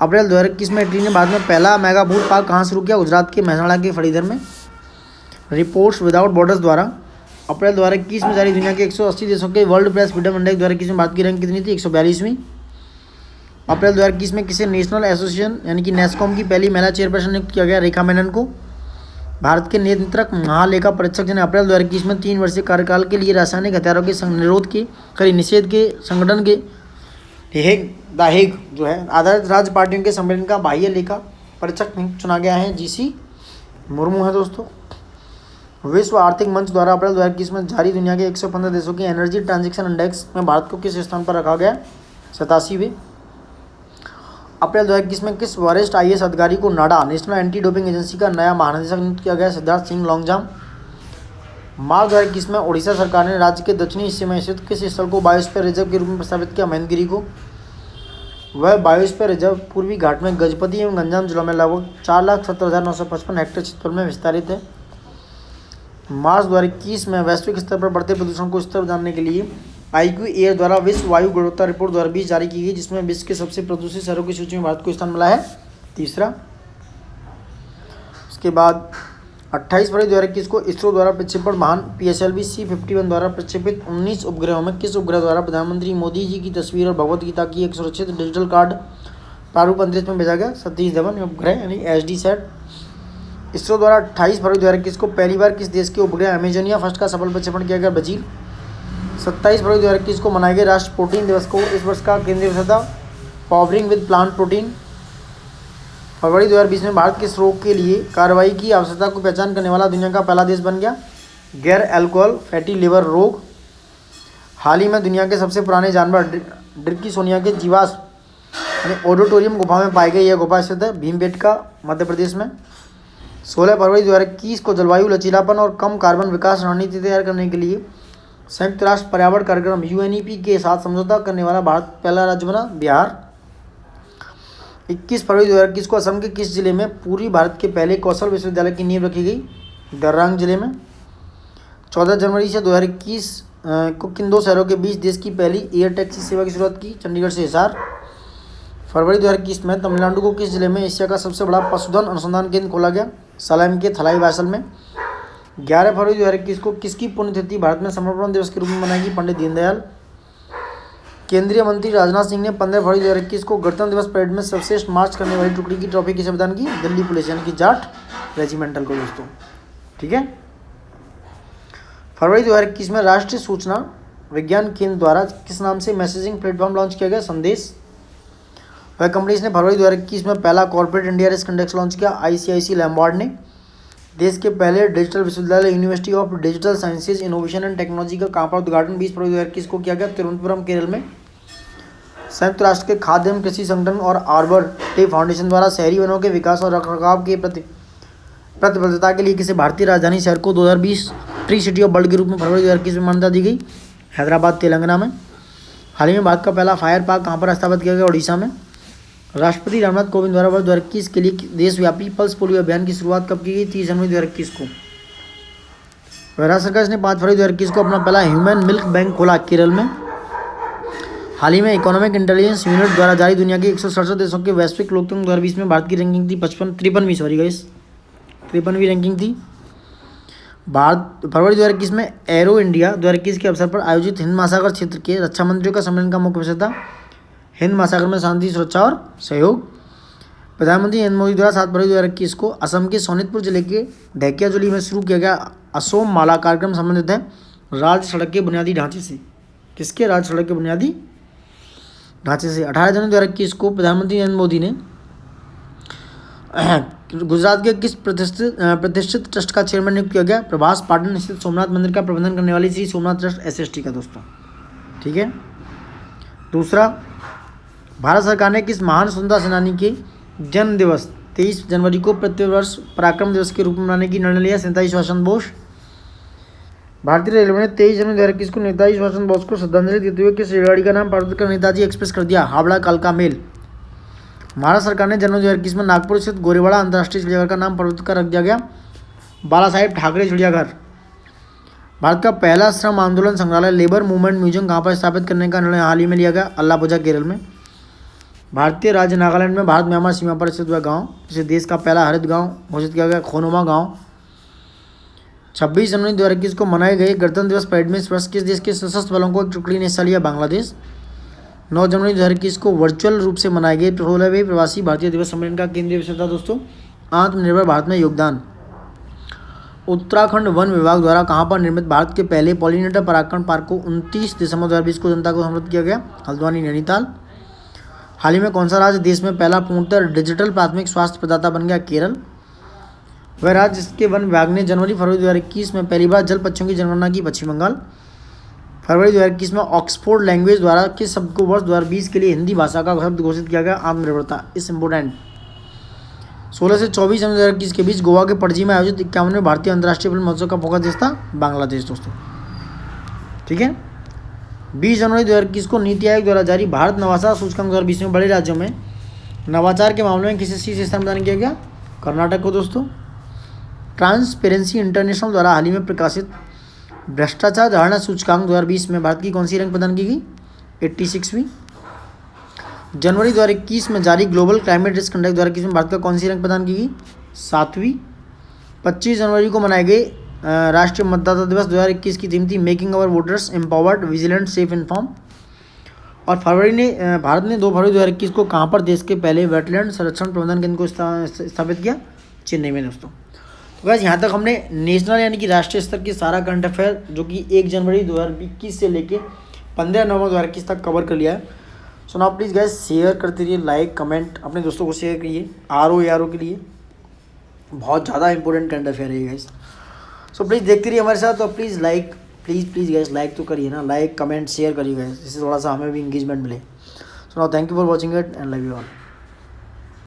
अप्रैल 2021 में इटली ने भारत में पहला मेगा फूड पार्क कहाँ शुरू किया? गुजरात के महसाणा के फरीदर में। रिपोर्ट्स विदाउट बॉर्डर्स द्वारा अप्रैल 2021 में जारी दुनिया के 180 देशों के वर्ल्ड प्रेस फ्रीडम इंडेक्स 2021 में भारत की रैंक कितनी थी? 142वीं। अप्रैल 2021 में किसे नेशनल एसोसिएशन यानी कि नेस्कॉम की पहली महिला चेयरपर्सन नियुक्त किया गया? रेखा मेनन को। भारत के नियंत्रक महालेखा परीक्षक ने अप्रैल 2021 में 3 वर्षीय कार्यकाल के लिए रासायनिक हथियारों के निषेध के संगठन के द हेग जो है आधारित राज्य पार्टियों के सम्मेलन का बाह्य लेखा परीक्षक चुना गया है जीसी मुर्मू है दोस्तों। विश्व आर्थिक मंच द्वारा अप्रैल 2021 में जारी दुनिया के 115 देशों के एनर्जी ट्रांजैक्शन इंडेक्स में भारत को किस स्थान पर रखा गया? 87वें। अप्रैल 2021 में किस वरिष्ठ आईएएस अधिकारी को नाडा नेशनल एंटी डोपिंग एजेंसी का नया महानिदेशक नियुक्त किया गया? सिद्धार्थ सिंह लॉन्गजाम। मार्च 2021 में ओडिशा सरकार ने राज्य के दक्षिणी हिस्से में स्थित किस स्थल को बायोस्फीयर रिजर्व के रूप में प्रस्तावित किया? महेंद्रगिरी को। वह बायोस्फीयर रिजर्व पूर्वी घाट में गजपति एवं गंजाम जिलों में लगभग 4,70,955 हेक्टेयर क्षेत्रफल में विस्तारित है। मार्च 2021 में वैश्विक स्तर पर बढ़ते प्रदूषण को स्तर जानने के लिए IQ एयर द्वारा विश्व वायु गुणवत्ता रिपोर्ट 2020 जारी की गई, जिसमें विश्व के सबसे प्रदूषित शहरों की सूची में भारत को स्थान मिला है तीसरा। उसके बाद 28 फरवरी 2021 को इसरो द्वारा प्रक्षेपण वाहन PSLV C-51 द्वारा प्रक्षेपित 19 उपग्रहों में किस उपग्रह द्वारा प्रधानमंत्री मोदी जी की तस्वीर और भगवत गीता की एक सुरक्षित डिजिटल कार्ड प्रारूप अंतरिक्ष में भेजा गया? सतीश धवन उपग्रह यानी SD-SAT। इसरो द्वारा 28 फरवरी 2021 को पहली बार किस देश के उपग्रह अमेजोनिया फर्स्ट का सफल प्रक्षेपण किया गया? ब्राजील। 27 फरवरी 2021 को मनाए गए राष्ट्रीय प्रोटीन दिवस को इस वर्ष का केंद्रीय विषय था पावरिंग विद प्लांट प्रोटीन। फरवरी 2020 में भारत किस रोग के लिए कार्रवाई की आवश्यकता को पहचान करने वाला दुनिया का पहला देश बन गया? गैर अल्कोहल फैटी लिवर रोग। हाल ही में दुनिया के सबसे पुराने जानवर ड्रिकीसोनिया के जीवाश्म यानी ऑडिटोरियम गुफा में पाई गई। यह गुफा स्थित है भीमबेटका मध्य प्रदेश में। 16 फरवरी 2021 को जलवायु लचीलापन और कम कार्बन विकास रणनीति तैयार करने के लिए संयुक्त राष्ट्र पर्यावरण कार्यक्रम UNEP के साथ समझौता करने वाला भारत पहला राज्य बना बिहार। 21 फरवरी 2021 को असम के किस जिले में पूर्वी भारत के पहले कौशल विश्वविद्यालय की नींव रखी गई? दर्रांग जिले में। 14 जनवरी से 2021 को किन दो शहरों के बीच देश की पहली एयर टैक्सी सेवा की शुरुआत की? चंडीगढ़ से हिसार। फरवरी 2021 में तमिलनाडु को किस जिले में एशिया का सबसे बड़ा पशुधन अनुसंधान केंद्र खोला गया? सलेम के थलाई बासल में। 11 फरवरी 2021 को किसकी पुण्यतिथि भारत में समर्पण दिवस के रूप में मनाएगी? पंडित दीनदयाल। केंद्रीय मंत्री राजनाथ सिंह ने 15 फरवरी 2021 को गणतंत्र दिवस परेड में सर्वश्रेष्ठ मार्च करने वाली टुकड़ी की ट्रॉफी किसे प्रदान की? दिल्ली पुलिस यानी कि जाट रेजिमेंटल को दोस्तों। ठीक है। फरवरी 2021 में राष्ट्रीय सूचना विज्ञान केंद्र द्वारा किस नाम से मैसेजिंग प्लेटफॉर्म लॉन्च किया गया? संदेश। वह कंपनी ने फरवरी 2021 में पहला corporate India risk index launch किया। ICICI लैम्बार्ड ने। देश के पहले डिजिटल विश्वविद्यालय university of digital sciences innovation and technology का कहाँ पर उद्घाटन 20 फरवरी 2021 को किया गया? तिरुवनंतपुरम केरल में। संयुक्त राष्ट्र के खाद्य एवं कृषि संगठन और आर्बर डे फाउंडेशन द्वारा शहरी वनों के विकास और रखरखाव के प्रति प्रतिबद्धता के लिए किसी भारतीय राजधानी शहर को 2020 ट्री सिटी ऑफ वर्ल्ड के रूप में फरवरी 2021 में मान्यता दी गई? हैदराबाद तेलंगाना में। हाल ही में भारत का पहला फायर पार्क कहाँ पर स्थापित किया गया? उड़ीसा में। राष्ट्रपति रामनाथ कोविंद द्वारा वर्ष 2021 के लिए देशव्यापी पल्स पोलियो अभियान की शुरुआत कब की गई? 30 जनवरी 2021 को। भारत सरकार ने 5 फरवरी 2021 को अपना पहला ह्यूमन मिल्क बैंक खोला केरल में। हाल ही में इकोनॉमिक इंटेलिजेंस यूनिट द्वारा जारी दुनिया के 167 देशों के वैश्विक लोकतंत्र 2020 में भारत की रैंकिंग थी 53वीं रैंकिंग थी। भारत फरवरी 2021 में एरो इंडिया 2021 के अवसर पर आयोजित हिंद महासागर क्षेत्र के रक्षा मंत्रियों का सम्मेलन का मुख्य विषय था हिंद महासागर में शांति, सुरक्षा और सहयोग। प्रधानमंत्री नरेंद्र मोदी द्वारा 7 फरवरी 2021 को असम के सोनितपुर जिले के ढेकियाजुली में शुरू किया गया असोम माला कार्यक्रम संबंधित है राज्य सड़क के बुनियादी ढांचे से। किसके? राज्य सड़क के बुनियादी ढांचे से। 18 जनवरी 2021 को प्रधानमंत्री नरेंद्र मोदी ने गुजरात के किस प्रतिष्ठित ट्रस्ट का चेयरमैन नियुक्त किया गया? प्रभास पाटन स्थित सोमनाथ मंदिर का प्रबंधन करने वाली श्री सोमनाथ ट्रस्ट SST का दोस्तों। ठीक है। दूसरा, भारत सरकार ने किस महान स्वतंत्रता सेनानी के जन्म दिवस 23 जनवरी को प्रतिवर्ष पराक्रम दिवस के रूप में मनाने की निर्णय लिया? नेताजी सुभाष चंद्र बोस। भारतीय रेलवे ने 23 जनवरी 2021 को नेताजी सुभाष चंद्र बोस को श्रद्धांजलि देते हुए किस रेलगाड़ी का नाम परिवर्तित कर नेताजी एक्सप्रेस कर दिया? हावड़ा कालका मेल। भारत सरकार ने जनवरी 2021 में नागपुर स्थित गोरेवाड़ा अंतर्राष्ट्रीय चिड़ियाघर का नाम परिवर्तित कर रख दिया गया बाला साहेब ठाकरे चिड़ियाघर। भारत का पहला श्रम आंदोलन संग्रहालय लेबर मूवमेंट म्यूजियम कहाँ पर स्थापित करने का निर्णय हाल ही में लिया गया? अल्लापुझा केरल में। भारतीय राज्य नागालैंड में भारत म्यांमार सीमा पर स्थित हुआ गाँव जिसे देश का पहला हरित गाँव घोषित किया गया खोनुमा गाँव। 26 जनवरी 2021 को मनाए गए गणतंत्र दिवस परेड में वर्ष किस देश के सशस्त्र बलों को एक टुकड़ी ने हिस्सा लिया? बांग्लादेश। 9 जनवरी 2021 को वर्चुअल रूप से मनाए गए 16वें प्रवासी भारतीय दिवस सम्मेलन का केंद्रीय विषय था दोस्तों आत्मनिर्भर भारत में योगदान। उत्तराखंड वन विभाग द्वारा कहाँ पर निर्मित भारत के पहले पॉलिनेटर परागकण पार्क को 29 दिसंबर 2020 को जनता को समर्पित किया गया? हल्द्वानी, नैनीताल। हाल ही में कौन सा राज्य देश में पहला पूर्णतः डिजिटल प्राथमिक स्वास्थ्य प्रदाता बन गया? केरल। वह राज्य जिसके वन विभाग ने जनवरी फरवरी 2021 में पहली बार जल पक्षियों की जनगणना की? पश्चिम बंगाल। फरवरी 2021 में ऑक्सफोर्ड लैंग्वेज द्वारा किस शब्द को वर्ष 2020 के लिए हिंदी भाषा का शब्द घोषित किया गया? आत्मनिर्भरता। इस इम्पोर्टेंट। 16 से 24 जनवरी 2021 के बीच गोवा के पणजी में आयोजित 51वें भारतीय अंतर्राष्ट्रीय फिल्म महोत्सव का फोकस देश था? बांग्लादेश दोस्तों। ठीक है। 20 जनवरी 2021 को नीति आयोग द्वारा जारी भारत नवाचार सूचकांक 2020 में बड़े राज्यों में नवाचार के मामले में किस शीर्ष स्थान प्रदान किया गया? कर्नाटक को दोस्तों। ट्रांसपेरेंसी इंटरनेशनल द्वारा हाल ही में प्रकाशित भ्रष्टाचार धारणा सूचकांक 2020 में भारत की कौन सी रैंक प्रदान की गई? 86वीं। जनवरी 2021 में जारी ग्लोबल क्लाइमेट रिस्क इंडेक्स 2021 में भारत का कौन सी रैंक प्रदान की गई? 7वीं। 25 जनवरी को मनाए गए राष्ट्रीय मतदाता दिवस 2021 की थीम थी making our voters empowered, vigilant, safe, inform. और भारत ने 2 फरवरी 2021 को कहाँ पर देश के पहले वेटलैंड संरक्षण प्रबंधन केंद्र को स्थापित किया? चेन्नई में दोस्तों। तो गाइस यहाँ तक हमने नेशनल यानी कि राष्ट्रीय स्तर के सारा करंट अफेयर जो कि 1 जनवरी 2021 से लेके 15 नवंबर 2021 तक कवर कर लिया है। So now please guys share करते रहिए, लाइक कमेंट अपने दोस्तों को शेयर करिए। RO के लिए बहुत ज़्यादा इंपॉर्टेंट करंट अफेयर है गाइस। सो प्लीज़ देखते रहिए हमारे साथ। तो प्लीज़ गाइस लाइक तो करिए ना, लाइक कमेंट शेयर करिए गाइस, इससे थोड़ा सा हमें भी इंगेजमेंट मिले। So now thank you for watching it and love you all.